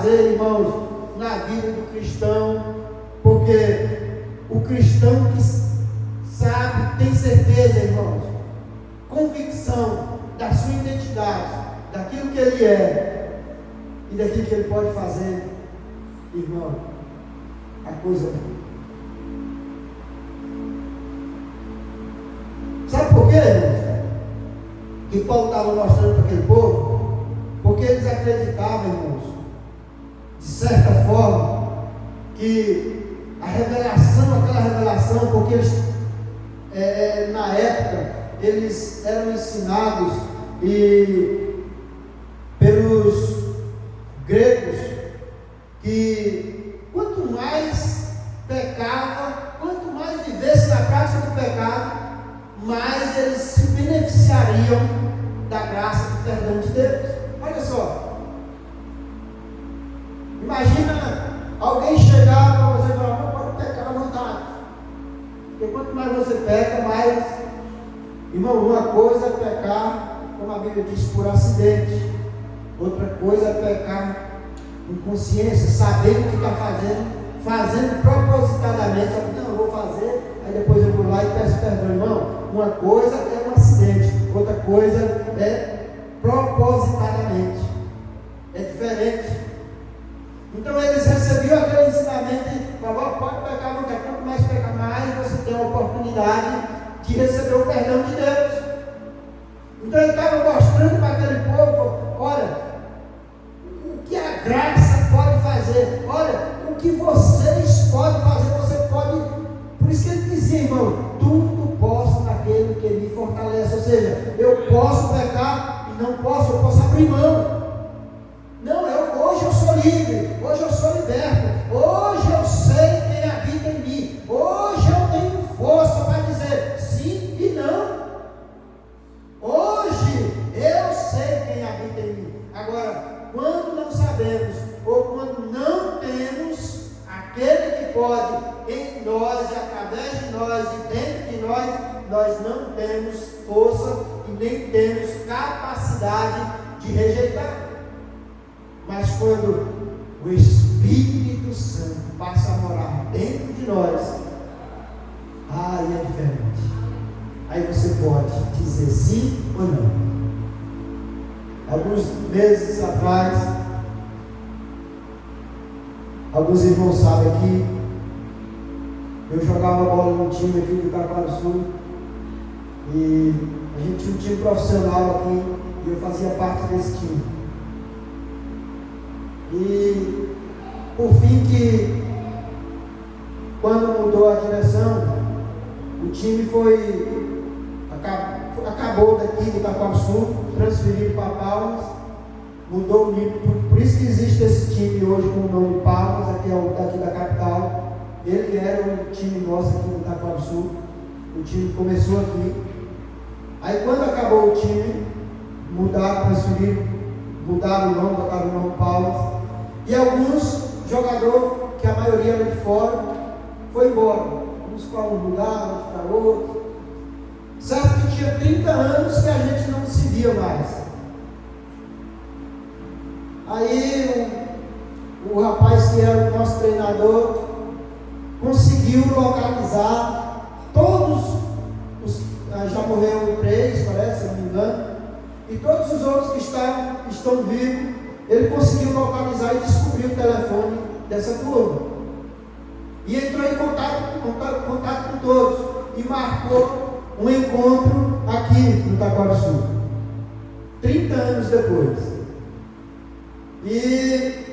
fazer, irmãos, na vida do cristão, porque o cristão que sabe, tem certeza, irmãos, convicção da sua identidade, daquilo que ele é e daquilo que ele pode fazer, irmão, a coisa muda. Sabe por quê, irmãos? Que Paulo estava mostrando para aquele povo? Porque eles acreditavam, irmãos, de certa forma, que a revelação, aquela revelação, porque eles, na época, eles eram ensinados pelos gregos que quanto mais pecava, quanto mais vivesse na prática do pecado, mais eles se beneficiariam da graça e do perdão de Deus. Olha só, imagina alguém chegar para você e falar: não pode pecar à vontade, porque quanto mais você peca, mais, irmão, uma coisa é pecar, como a Bíblia diz, por acidente, outra coisa é pecar com consciência, sabendo o que está fazendo propositadamente. Não, eu vou fazer, aí depois eu vou lá e peço perdão. Irmão, uma coisa é um acidente, outra coisa é propositadamente, é diferente. Então eles recebiam aquele ensinamento e falavam: pode pecar, não quer, quanto mais pecar, mais você tem a oportunidade de receber o perdão de Deus. Então ele estava mostrando para aquele povo: olha, o que a graça pode fazer, olha, o que vocês podem fazer, você pode. Por isso que ele dizia, irmão, tudo posso naquele que me fortalece. Ou seja, eu posso pecar e não posso, eu posso abrir mão. Não, hoje eu sou livre, hoje eu sou liberto, hoje eu sei quem habita em mim, hoje eu tenho força para dizer sim e não. Hoje eu sei quem habita em mim. Agora, quando não sabemos, ou quando não temos aquele que pode em nós, e através de nós e dentro de nós, nós não temos força e nem temos capacidade de rejeitar. Mas quando o Espírito Santo passa a morar dentro de nós, aí é diferente. Aí você pode dizer sim ou não. Alguns meses atrás, alguns irmãos sabem aqui, eu jogava bola num time aqui do Itaquaruçu, e a gente tinha um time profissional aqui, e eu fazia parte desse time. E por fim, que quando mudou a direção, o time acabou daqui do Itaquaruçu, transferido para Palmas, mudou o nível. Por isso que existe esse time hoje com o nome de Palmas, aqui é o daqui da capital. Ele era o time nosso aqui no Itaquaruçu. O time começou aqui. Aí quando acabou o time, mudaram, transferiram, mudaram o nome, botaram o nome Palmas. E alguns jogadores, que a maioria era de fora, foi embora. Uns para um lugar, outros para outro. Certo que tinha 30 anos que a gente não se via mais. Aí o rapaz que era o nosso treinador conseguiu localizar todos os, já morreram 3, parece, se não me engano, e todos os outros que estão vivos, ele conseguiu localizar e descobrir o telefone dessa turma. E entrou em contato com todos e marcou um encontro aqui no Itaquaruçu, 30 anos depois. E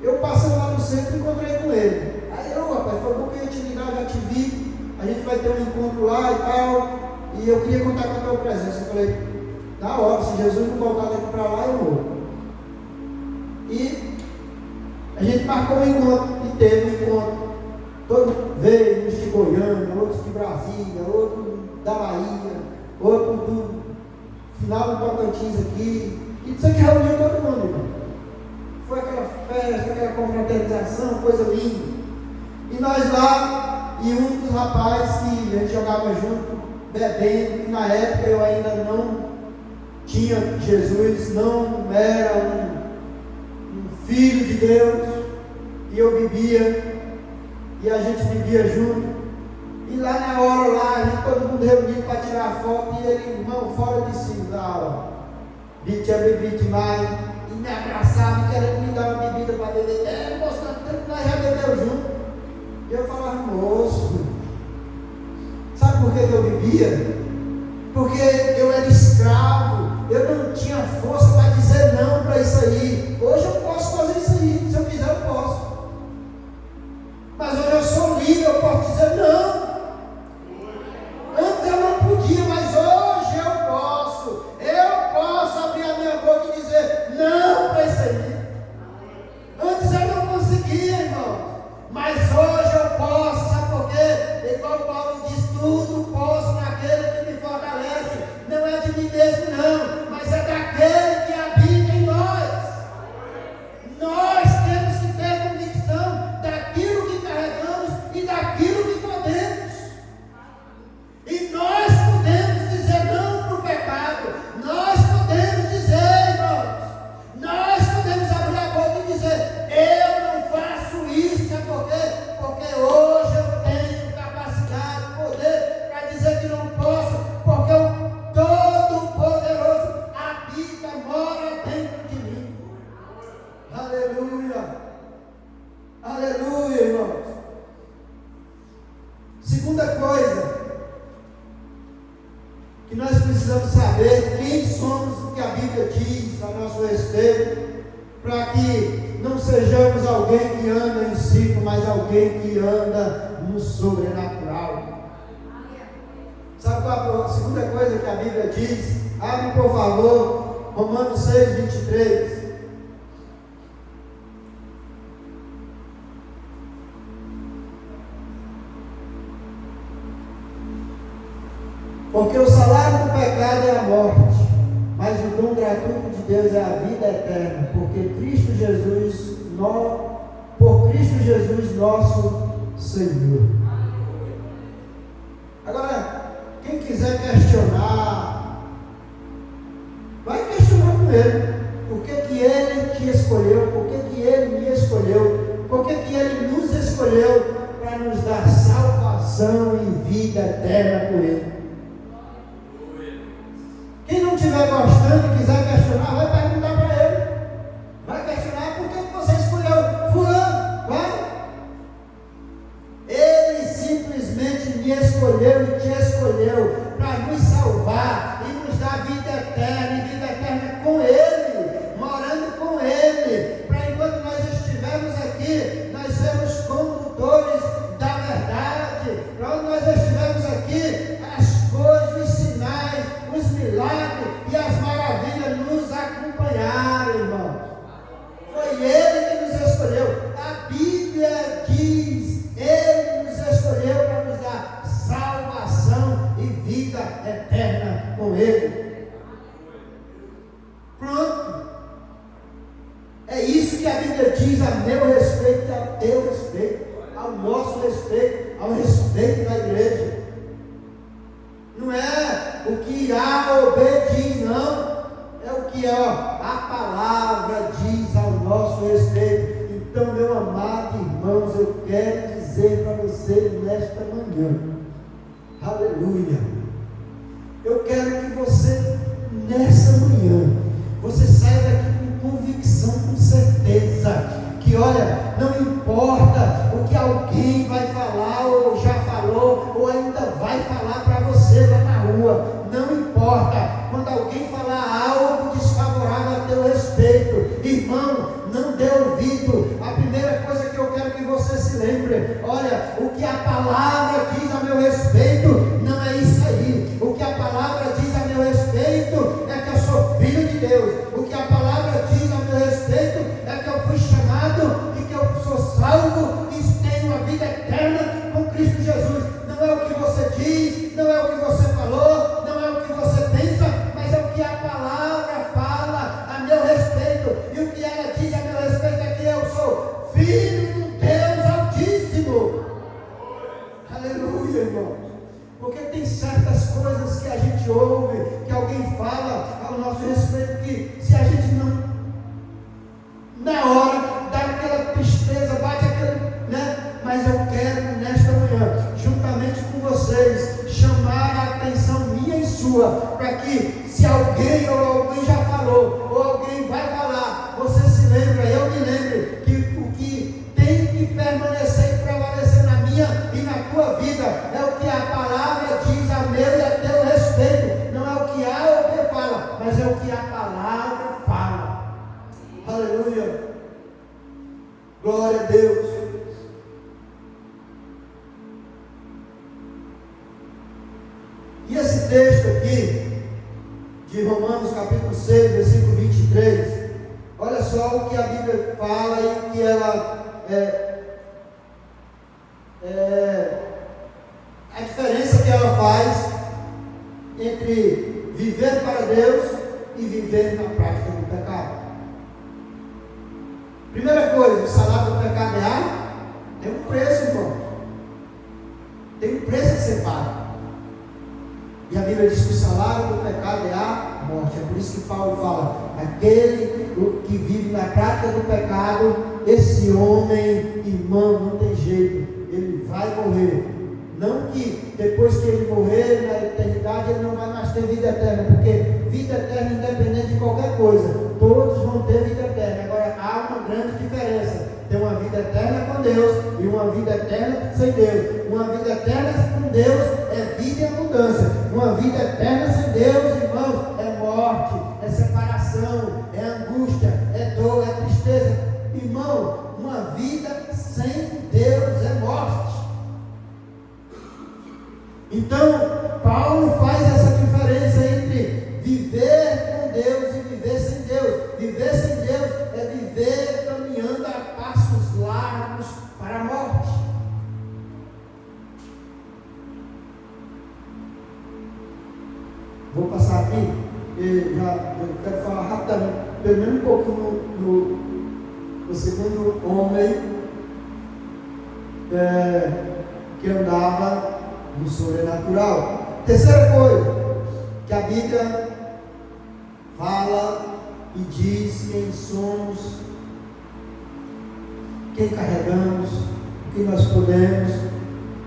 eu passando lá no centro e encontrei com ele. Aí eu, rapaz, foi bom que eu ia te ligar, já te vi, a gente vai ter um encontro lá e tal, e eu queria contar com a tua presença. Eu falei: na hora, se Jesus não voltar daqui para lá, eu vou. E a gente marcou um encontro, e teve um encontro. Todo veio, uns de Goiânia, outros de Brasília, outros da Bahia, outros do final do Tocantins aqui. E isso aqui reuniu todo mundo, irmão. Foi aquela festa, aquela confraternização, coisa linda. E nós lá, e um dos rapazes que a gente jogava junto, bebendo, que na época eu ainda não tinha Jesus, não era um Filho de Deus, e eu bebia, e a gente bebia junto, e lá na hora, lá, a gente, todo mundo reunido para tirar foto, e ele, irmão, fora de si, da aula, tinha bebido demais, e me abraçava, e querendo me dar uma bebida para beber, mostrando tanto que nós já bebemos junto, e eu falava, moço, sabe por que eu bebia? Porque eu era escravo, eu não tinha força para dizer não para isso aí. Hoje eu posso fazer isso aí, se eu quiser eu posso. Mas hoje eu sou livre, eu posso dizer não. Antes eu não podia, mas hoje eu posso. Eu posso abrir a minha boca e dizer não para isso aí. Antes eu não conseguia, irmão. Mas hoje eu posso, sabe por quê? Igual Paulo diz, tudo posso naquele que me fortalece. Não é de mim mesmo não, mas é daquele que habita em nós. Nós temos que ter convicção daquilo que carregamos e daquilo que podemos. E nós podemos dizer não para o pecado. Nós podemos dizer, irmãos, nós podemos abrir a boca e dizer, eu não faço isso, sabe por quê? Porque hoje eu tenho capacidade, poder para dizer que não posso, porque o Todo-Poderoso habita, mora dentro de mim. Aleluia, aleluia, irmãos. Segunda coisa que nós precisamos saber, quem somos, o que a Bíblia diz a nosso respeito, para que não sejamos alguém que anda em ciclo, mas alguém que anda no sobrenatural. Sabe qual a segunda coisa que a Bíblia diz? Abre por favor, Romanos 6, 23. Porque o salário do pecado é a morte, mas o dom gratuito de Deus é a vida eterna, porque Cristo Jesus, por Cristo Jesus nosso Senhor. Agora, quem quiser questionar, vai questionar com ele. Por que ele te escolheu? Por que ele me escolheu? Por que ele nos escolheu para nos dar salvação e vida eterna com ele? Quem não estiver gostando e quiser questionar, vai perguntar para ele. Vai questionar por que você escolheu fulano. Vai. Ele simplesmente me escolheu e te escolheu para nos salvar e nos dar vida eterna, e vida eterna com ele, morando com ele, para enquanto nós estivermos aqui, nós sermos condutores da verdade. Para onde nós estivermos aqui, as coisas, os sinais, os milagres e as maravilhas nos acompanharam, irmão. Foi ele que nos escolheu. A Bíblia diz, ele nos escolheu para nos dar salvação e vida eterna com ele. Pronto. É isso que a Bíblia diz a meu respeito e ao teu respeito, ao nosso respeito, ao respeito da igreja. Não é o que A ou B diz, não. É o que a palavra diz ao nosso respeito. Então, meu amado irmãos, eu quero dizer para você nesta manhã, aleluia, eu quero que você, nessa manhã, você saia daqui com convicção, com certeza, que olha, não importa o que alguém vai falar, ou já falou, ou ainda vai falar para você lá na rua, não importa, quando alguém falar algo desfavorável a teu respeito, irmão, não dê ouvido. A primeira coisa que eu quero que você se lembre, olha, o que a palavra diz a meu respeito, não é isso aí. O que a palavra diz a meu respeito é que eu sou filho de Deus. O que a palavra diz a meu respeito é que eu fui chamado e que eu sou salvo e tenho a vida eterna com Cristo Jesus. Não é o que você diz, não é o que você falou, não é o que você pensa, mas é o que a palavra fala a meu respeito. E o que ela diz a meu respeito é que eu sou filho do Deus Altíssimo. Aleluia, irmãos. Porque tem certas coisas que a gente ouve, que alguém fala ao nosso respeito, que se a gente não, na hora sua, para que se alguém ou alguém já falou, ou alguém vai falar, você se lembra, eu me lembro, que o que tem que permanecer e prevalecer na minha e na tua vida é o que a palavra diz a meu e a teu respeito, não é o que A ou B fala, mas é o que a palavra fala. Aleluia, glória a Deus. E esse texto aqui, de Romanos capítulo 6, versículo 23, olha só o que a Bíblia fala e que ela a diferença que ela faz entre viver para Deus e viver na prática do pecado. Primeira coisa, o salário do pecado tem um preço, irmão. Tem um preço que você paga. E a Bíblia diz que o salário do pecado é a morte. É por isso que Paulo fala, aquele que vive na prática do pecado, esse homem, irmão, não tem jeito, ele vai morrer. Não que depois que ele morrer na eternidade ele não vai mais ter vida eterna, porque vida eterna independente de qualquer coisa, todos vão ter vida eterna. Agora há uma grande diferença: tem uma vida eterna com Deus e uma vida eterna sem Deus. Uma vida eterna com Deus é vida e abundância. Uma vida eterna sem Deus, irmãos, é morte, é separação, é angústia, é dor, é tristeza. Irmão, uma vida sem Deus é morte. Então, Paulo faz essa diferença entre viver com Deus e viver sem Deus. Viver sem Deus é viver caminhando a passos largos para a morte. Vou passar aqui, eu quero falar rapidamente, pelo menos um pouquinho no segundo homem que andava no sobrenatural. Terceira coisa que a Bíblia fala e diz: quem somos, quem carregamos, o que nós podemos.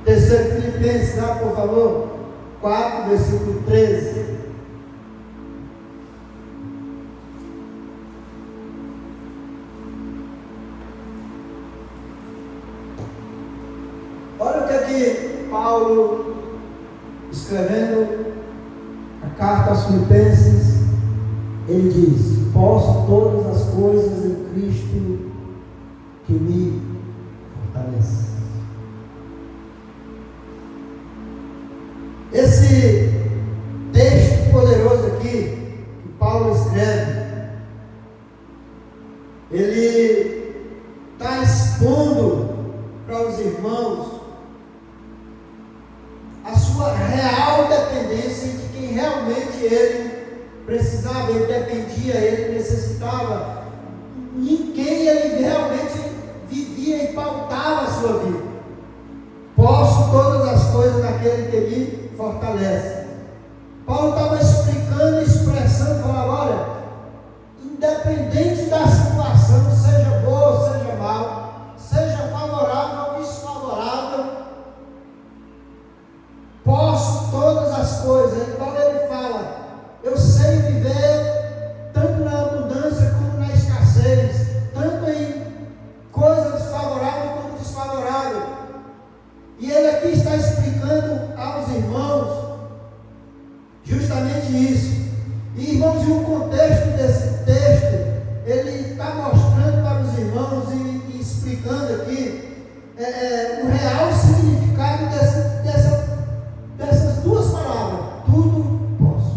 Terceiro, Filipenses, dá por favor, 4, versículo 13. Olha o que é que Paulo, escrevendo a carta aos Filipenses, ele diz: posso todas as coisas em Cristo que me fortalece. Esse texto poderoso aqui que Paulo escreve, ele está expondo para os irmãos a sua real dependência de quem realmente ele precisava, ele dependia, ele necessitava, em quem ele realmente vivia e pautava a sua vida. Posso todas as coisas naquele que me fortalece. Paulo estava explicando e expressando, falando: olha, independente da situação, seja boa ou seja mal, seja favorável ou desfavorável, posso todas as coisas. Então ele fala: eu sei viver tanto na abundância como na escassez, tanto em coisas favoráveis como desfavoráveis. E ele aqui está explicando aos irmãos justamente isso. E, irmãos, e o contexto desse texto, ele está mostrando para os irmãos e explicando aqui o real significado dessas duas palavras: tudo posso.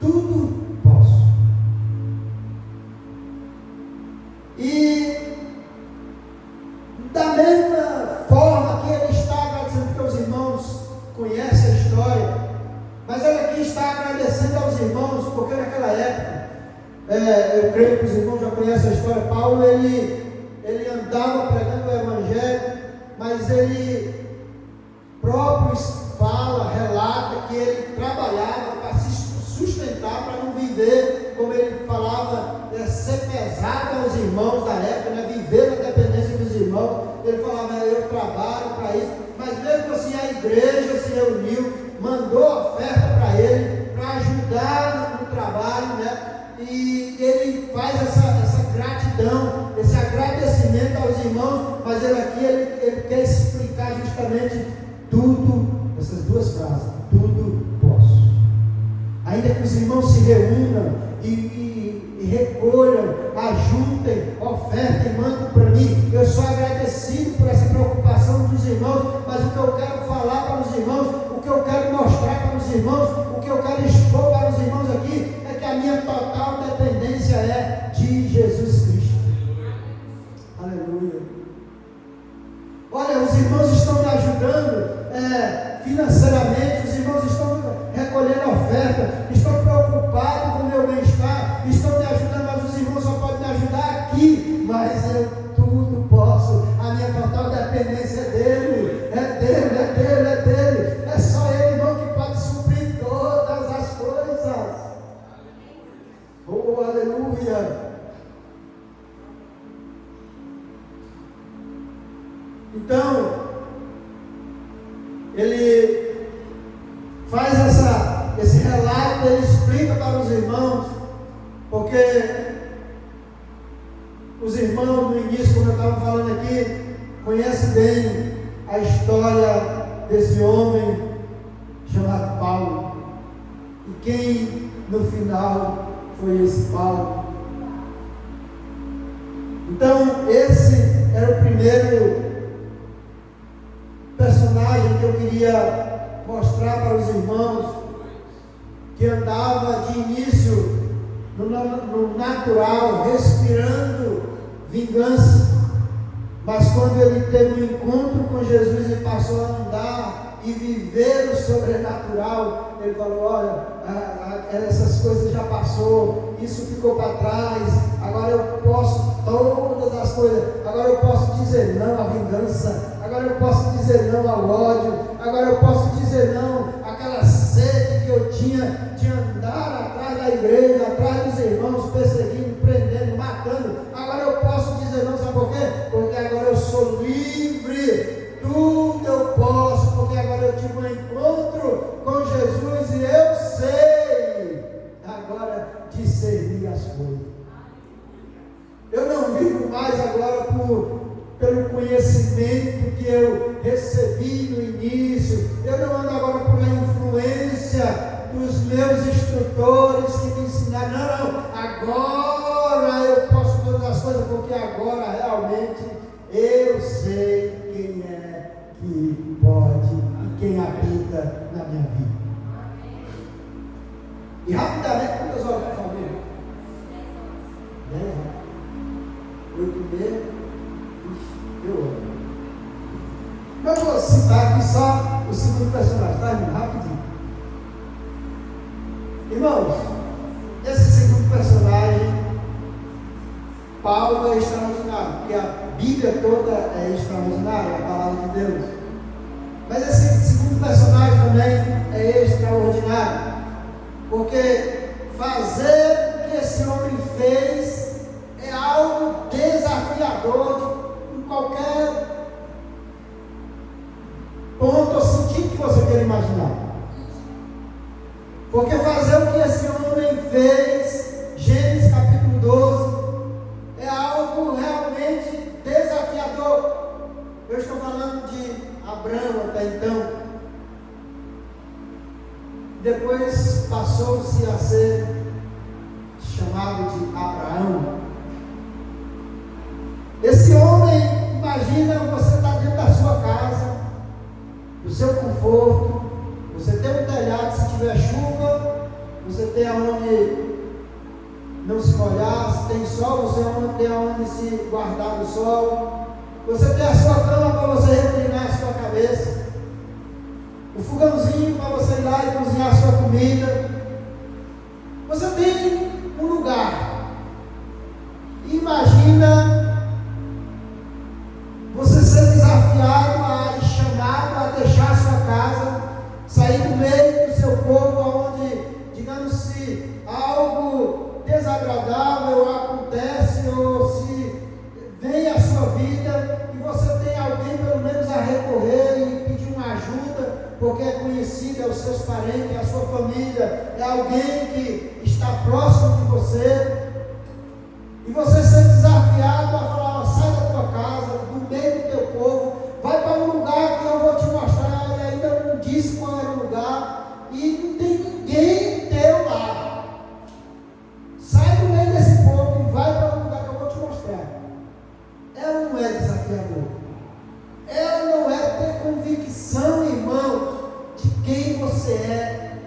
Tudo posso. E da mesma forma que ele está agradecendo, porque os irmãos conhecem a história, mas ele aqui está agradecendo aos irmãos, porque naquela época, eu creio que os irmãos já conhecem a história. Paulo, ele andava pregando o evangelho, mas ele próprio fala, relata que ele trabalhava para se sustentar, para não viver, como ele falava, ser pesado aos irmãos da época, né? Viver na dependência dos irmãos. Ele falava: eu trabalho para isso, mas mesmo assim a igreja se reuniu mandou oferta para ele, para ajudar no trabalho, né? E ele faz essa gratidão, esse agradecimento aos irmãos, mas ele quer explicar justamente tudo, essas duas frases, tudo posso. Ainda que os irmãos se reúnam e recolham, ajuntem, ofertem, mandem para mim, eu sou agradecido por essa preocupação dos irmãos, mas o que eu quero falar para os irmãos, o que eu quero mostrar para os irmãos, o que eu quero expor para os irmãos aqui, é que a minha total dependência é de Jesus Cristo. Aleluia. Olha, os irmãos estão me ajudando financeiramente, os irmãos estão recolhendo oferta, estão preocupados com o meu bem-estar, estão me ajudando, mas os irmãos só podem me ajudar aqui, mas eu tudo posso, a minha total dependência é dele, é só ele, irmão, que pode suprir todas as coisas. Oh, aleluia. Então, ele faz esse relato, ele explica para os irmãos, porque os irmãos no início, como eu estava falando aqui, conhecem bem a história desse homem chamado Paulo, e quem no final foi esse Paulo. Então esse era o primeiro personagem que eu queria mostrar para os irmãos, que andava de início no natural, respirando vingança, mas quando ele teve um encontro com Jesus e passou a andar e viver o sobrenatural, ele falou: olha, essas coisas já passou, isso ficou para trás, agora eu posso todas as coisas, agora eu posso dizer não à vingança, agora eu posso dizer não ao ódio, agora eu posso dizer não àquela sede que eu tinha de andar atrás da igreja, atrás dos irmãos, perseguindo, prendendo, matando. Agora eu posso dizer não, sabe por quê? Porque agora eu sou livre, tudo eu posso, porque agora eu tive um encontro com Jesus e eu sei agora discernir as coisas. Eu não vivo mais agora pelo conhecimento que eu recebi no início, eu não ando agora por uma influência dos meus instrutores que me ensinaram, não, agora eu posso todas as coisas, porque agora realmente eu sei quem é que pode e quem habita na minha vida. E rapidamente, quantas horas eu falei? 10 horas, 8h30. Eu vou citar aqui só o segundo personagem, tá, irmão? Rapidinho. Irmãos, esse segundo personagem, Paulo, é extraordinário, porque a Bíblia toda é extraordinária, a palavra de Deus. Mas esse segundo personagem também é extraordinário, porque fazer o que esse homem fez é algo desafiador em qualquer ponto ou sentido que você queira imaginar. Porque fazer o que esse homem fez, Gênesis capítulo 12, é algo realmente desafiador. Eu estou falando de Abraão até então. Depois passou-se a ser chamado de Abraão. Esse homem, imagina você estar dentro da sua casa, do seu conforto, você tem um telhado, se tiver chuva, você tem aonde não se molhar, se tem sol, você tem aonde se guardar do sol, você tem a sua cama para você reclinar a sua cabeça, o fogãozinho para você ir lá e cozinhar a sua comida, você tem um lugar. Imagina você ser desafiado e chamado a deixar a sua casa, sair do meio do seu povo, onde, digamos, se algo desagradável acontece, ou se vem a sua vida, e você tem alguém pelo menos a recorrer, porque é conhecido, é os seus parentes, é a sua família, é alguém que está próximo de você. E você ser desafiado a falar, ó, sai da tua casa, do meio do teu povo, vai para um lugar que eu vou te mostrar. Ele ainda não disse qual era o lugar, e não tem ninguém teu lá. Sai do meio desse povo e vai para um lugar que eu vou te mostrar. É ou não é desafiador? É ou não é ter convicção, irmão, de quem você é?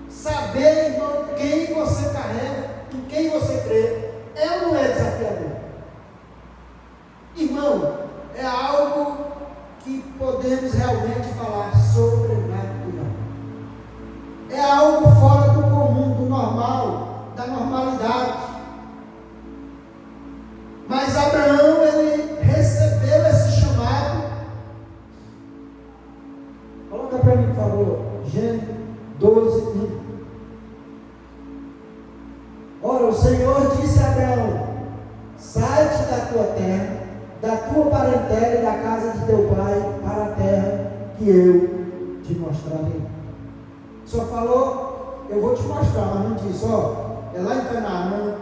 Saber, irmão, quem você carrega, em quem você crê. É ou não é desafiador? Irmão, é algo que podemos realmente falar sobrenatural. É algo fora do comum, do normal, da normalidade. Mas Abraão, ele recebeu esse chamado. Coloca para mim, por favor, Gênesis 12, 1. Ora, o Senhor disse a Abraão: sai-te da tua terra, da tua parentela e da casa de teu pai, para a terra que eu te mostrarei. Só falou, eu vou te mostrar, mas não disse, ó, é lá em Canaã,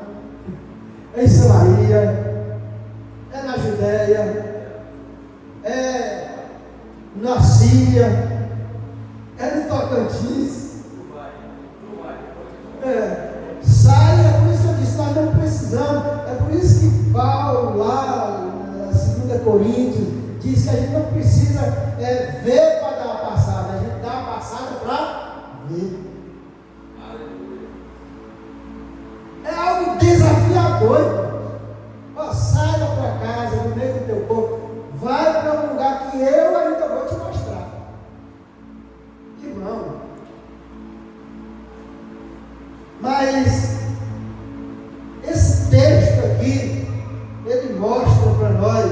é em Samaria, é na Judéia, é na Síria, é no Tocantins. Sai, é por isso que eu disse, nós não precisamos. É por isso que Paulo, lá na 2 Coríntios, diz que a gente não precisa ver para dar a passada, a gente dá a passada para ver. É algo desafiador. Ó, sai da tua casa, no meio do teu povo, vai para um lugar que eu ainda vou te mostrar. Irmão, mas esse texto aqui, ele mostra para nós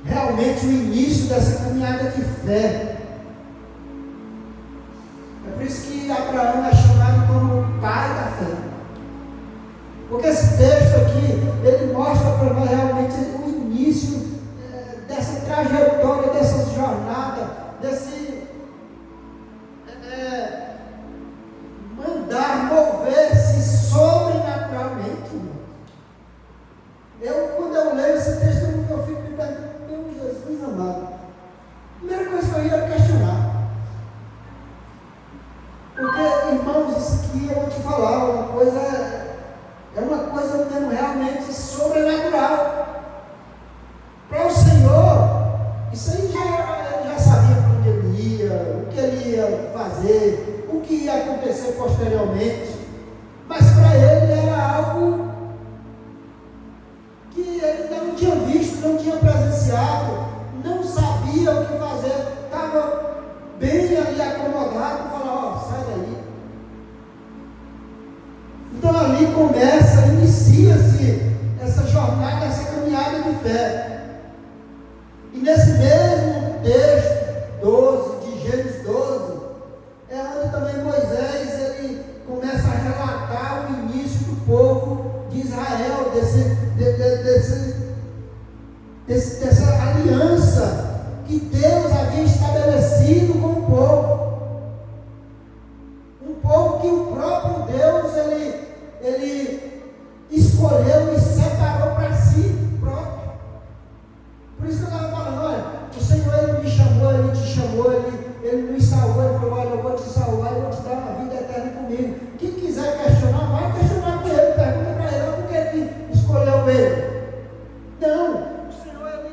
realmente o início dessa caminhada de fé. É por isso que Abraão é chamado como o pai da fé. Porque esse texto aqui, ele mostra para nós realmente o início dessa trajetória, dessa jornada, desse mandar mover-se sobrenaturalmente. Quando eu leio esse texto, eu fico me perguntando, meu Jesus amado, a primeira coisa que eu ia questionar. Porque, irmãos, isso aqui eu vou te falar, é uma coisa mesmo realmente sobrenatural. Para o Senhor, isso aí já sabia para onde ele ia, o que ele ia fazer, o que ia acontecer posteriormente. Mas para ele era algo que ele não tinha visto, não tinha presenciado, não sabia o que fazer, estava bem ali acomodado, falou, ó, sai daí. Então ali inicia-se essa jornada, essa caminhada de fé. E nesse mesmo texto 12, de Gênesis 12, é onde também Moisés ele começa a relatar o início do povo de Israel, dessa aliança que Deus havia estabelecido com o povo. Um povo que o próprio Deus ele escolheu e separou para si próprio. Por isso que eu estava falando, olha, o Senhor ele me chamou, ele te chamou, ele nos salvou, ele falou, olha, eu vou te salvar, eu vou te dar uma vida eterna comigo. Quem quiser questionar, vai questionar com ele, pergunta para ele, por que ele escolheu ele? Não, o Senhor ele...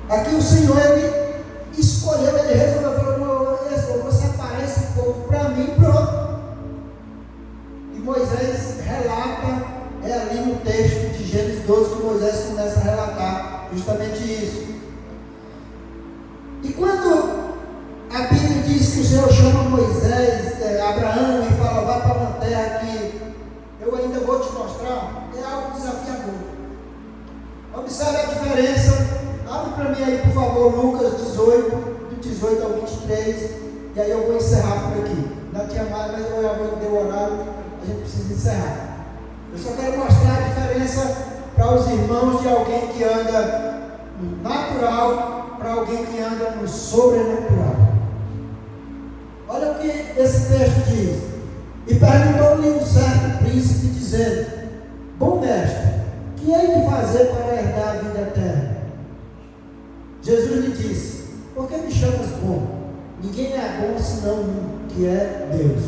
Aqui o Senhor, ele escolheu, ele resolveu, falou, eu vou separar esse povo para mim, pronto. E Moisés relata, ali no texto de Gênesis 12, que Moisés começa a relatar justamente isso. E quando a Bíblia diz que o Senhor chama Moisés, Abraão, e fala, vai para uma terra que eu ainda vou te mostrar, é algo desafiador. Observe a diferença. Abre para mim aí, por favor, Lucas 18, do 18 ao 23, e aí eu vou encerrar por aqui. Não tinha mais, mas eu já vou ter o horário, a gente precisa encerrar. Eu só quero mostrar a diferença para os irmãos de alguém que anda no natural para alguém que anda no sobrenatural. Olha o que esse texto diz. E perguntou-lhe um certo príncipe, dizendo: bom mestre, que hei de fazer para herdar a vida eterna? Jesus lhe disse: por que me chamas bom? Ninguém é bom senão um, que é Deus.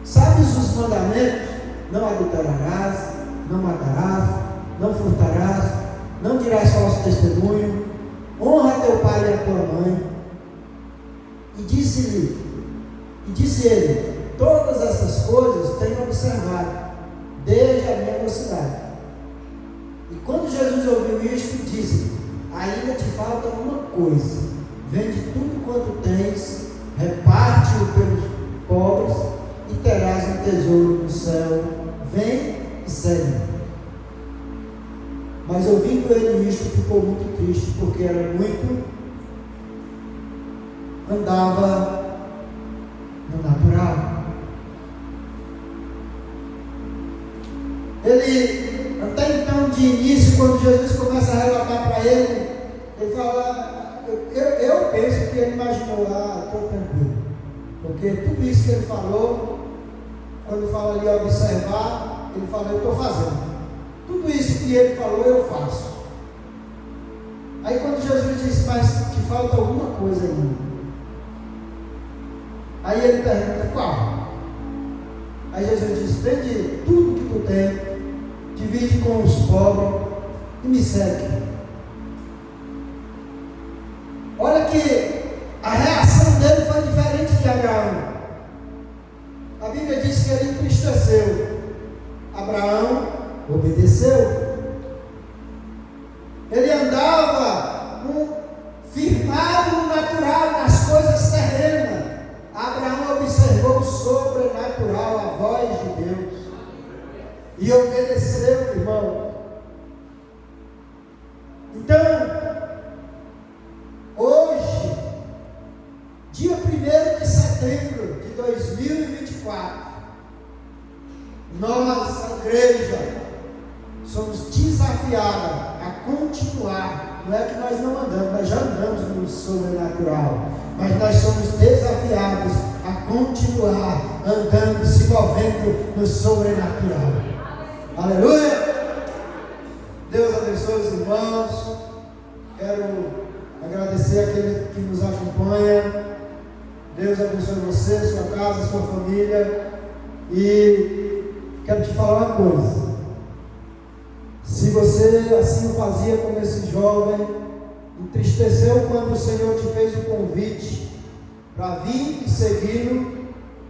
Sabes os mandamentos? Não adulterarás, não matarás, não furtarás, não dirás falso testemunho, honra teu pai e a tua mãe. E disse ele: todas essas coisas tenho observado desde a minha mocidade. E quando Jesus ouviu isto, disse: ainda te falta uma coisa. Vende tudo quanto tens, reparte-o pelos pobres, e terás um tesouro no céu. Vem e segue. Mas ouvindo ele isto, ficou muito triste, porque era muito, andava no natural. Ele, até então, de início, quando Jesus começa a relatar para ele, ele fala, eu penso que ele imaginou, estou tranquilo, porque tudo isso que ele falou, quando fala ali observar, ele fala, eu estou fazendo. Tudo isso que ele falou, eu faço. Aí quando Jesus disse, mas te falta alguma coisa ainda. Aí ele pergunta, qual? Aí Jesus diz, vende tudo que tu tem, divide com os pobres e me segue. Olha que a reação dele foi diferente de Abraão. A Bíblia diz que ele entristeceu. Abraão obedeceu. Ele andava firmado no natural, nas coisas terrenas. Abraão observou o sobrenatural, a voz de Deus, e obedeceu, irmão. Então, hoje, dia 1º de setembro de 2024, nós, a igreja, somos desafiados a continuar. Não é que nós não andamos, nós já andamos no sobrenatural, mas nós somos desafiados a continuar andando, se movendo no sobrenatural. Aleluia! Deus abençoe os irmãos. Quero agradecer aquele que nos acompanha. Deus abençoe você, sua casa, sua família. E quero te falar uma coisa. Se você assim o fazia como esse jovem, entristeceu quando o Senhor te fez o convite para vir e segui-lo,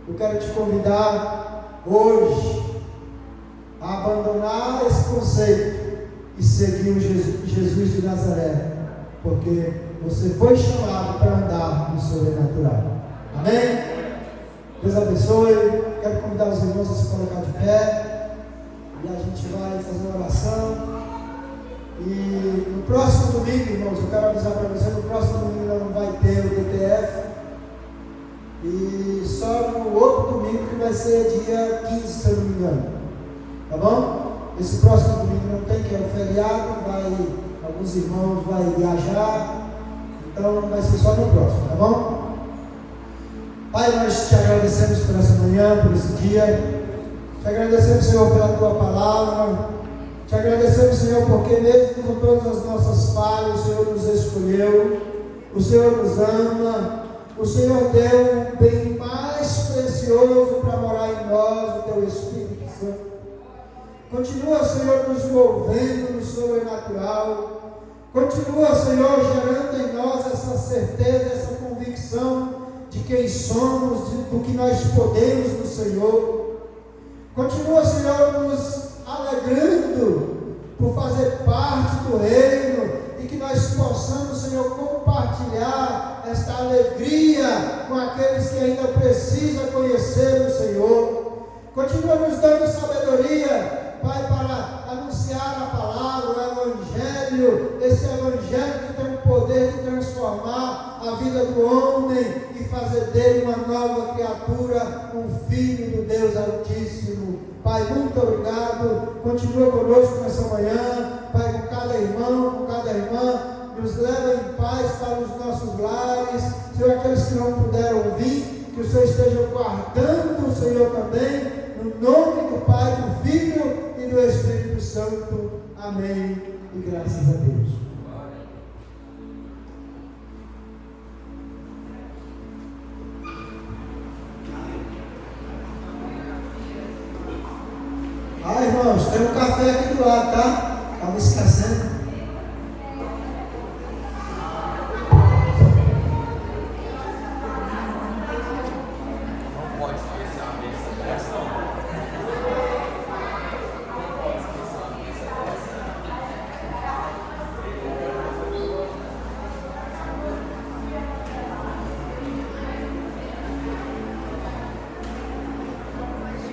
eu quero te convidar hoje a abandonar esse conceito e seguir o Jesus de Nazaré, porque você foi chamado para andar no sobrenatural. Amém? Deus abençoe. Quero convidar os irmãos a se colocar de pé. E a gente vai fazer uma oração. E no próximo domingo, irmãos, eu quero avisar para você, no próximo domingo não vai ter o DTF. E só no outro domingo, que vai ser dia 15, se eu não me engano. Tá bom? Esse próximo domingo não tem, que é o feriado. Alguns irmãos vão viajar. Então vai ser só no próximo, tá bom? Pai, nós te agradecemos por essa manhã, por esse dia. Te agradecemos, Senhor, pela Tua palavra. Te agradecemos, Senhor, porque mesmo com todas as nossas falhas, o Senhor nos escolheu. O Senhor nos ama. O Senhor deu o bem mais precioso para morar em nós, o Teu Espírito Santo. Continua, Senhor, nos movendo no sobrenatural. Continua, Senhor, gerando em nós essa certeza, essa convicção de quem somos, do que nós podemos no Senhor. Continua, Senhor, nos alegrando por fazer parte do reino e que nós possamos, Senhor, compartilhar esta alegria com aqueles que ainda precisam conhecer o Senhor. Continua nos dando sabedoria, Pai, para anunciar a palavra, esse Evangelho que tem o poder de transformar a vida do homem e fazer dele uma nova criatura, um filho do Deus Altíssimo. Pai, muito obrigado. Continua conosco nessa manhã, Pai, com cada irmão, com cada irmã. Nos leva em paz para os nossos lares. Senhor, aqueles que não puderam vir, que o Senhor esteja guardando o Senhor também, no nome do Pai, do Filho e do Espírito Santo. Amém. E graças a Deus. Irmãos, tem um café aqui do lado, tá? Estava esquecendo.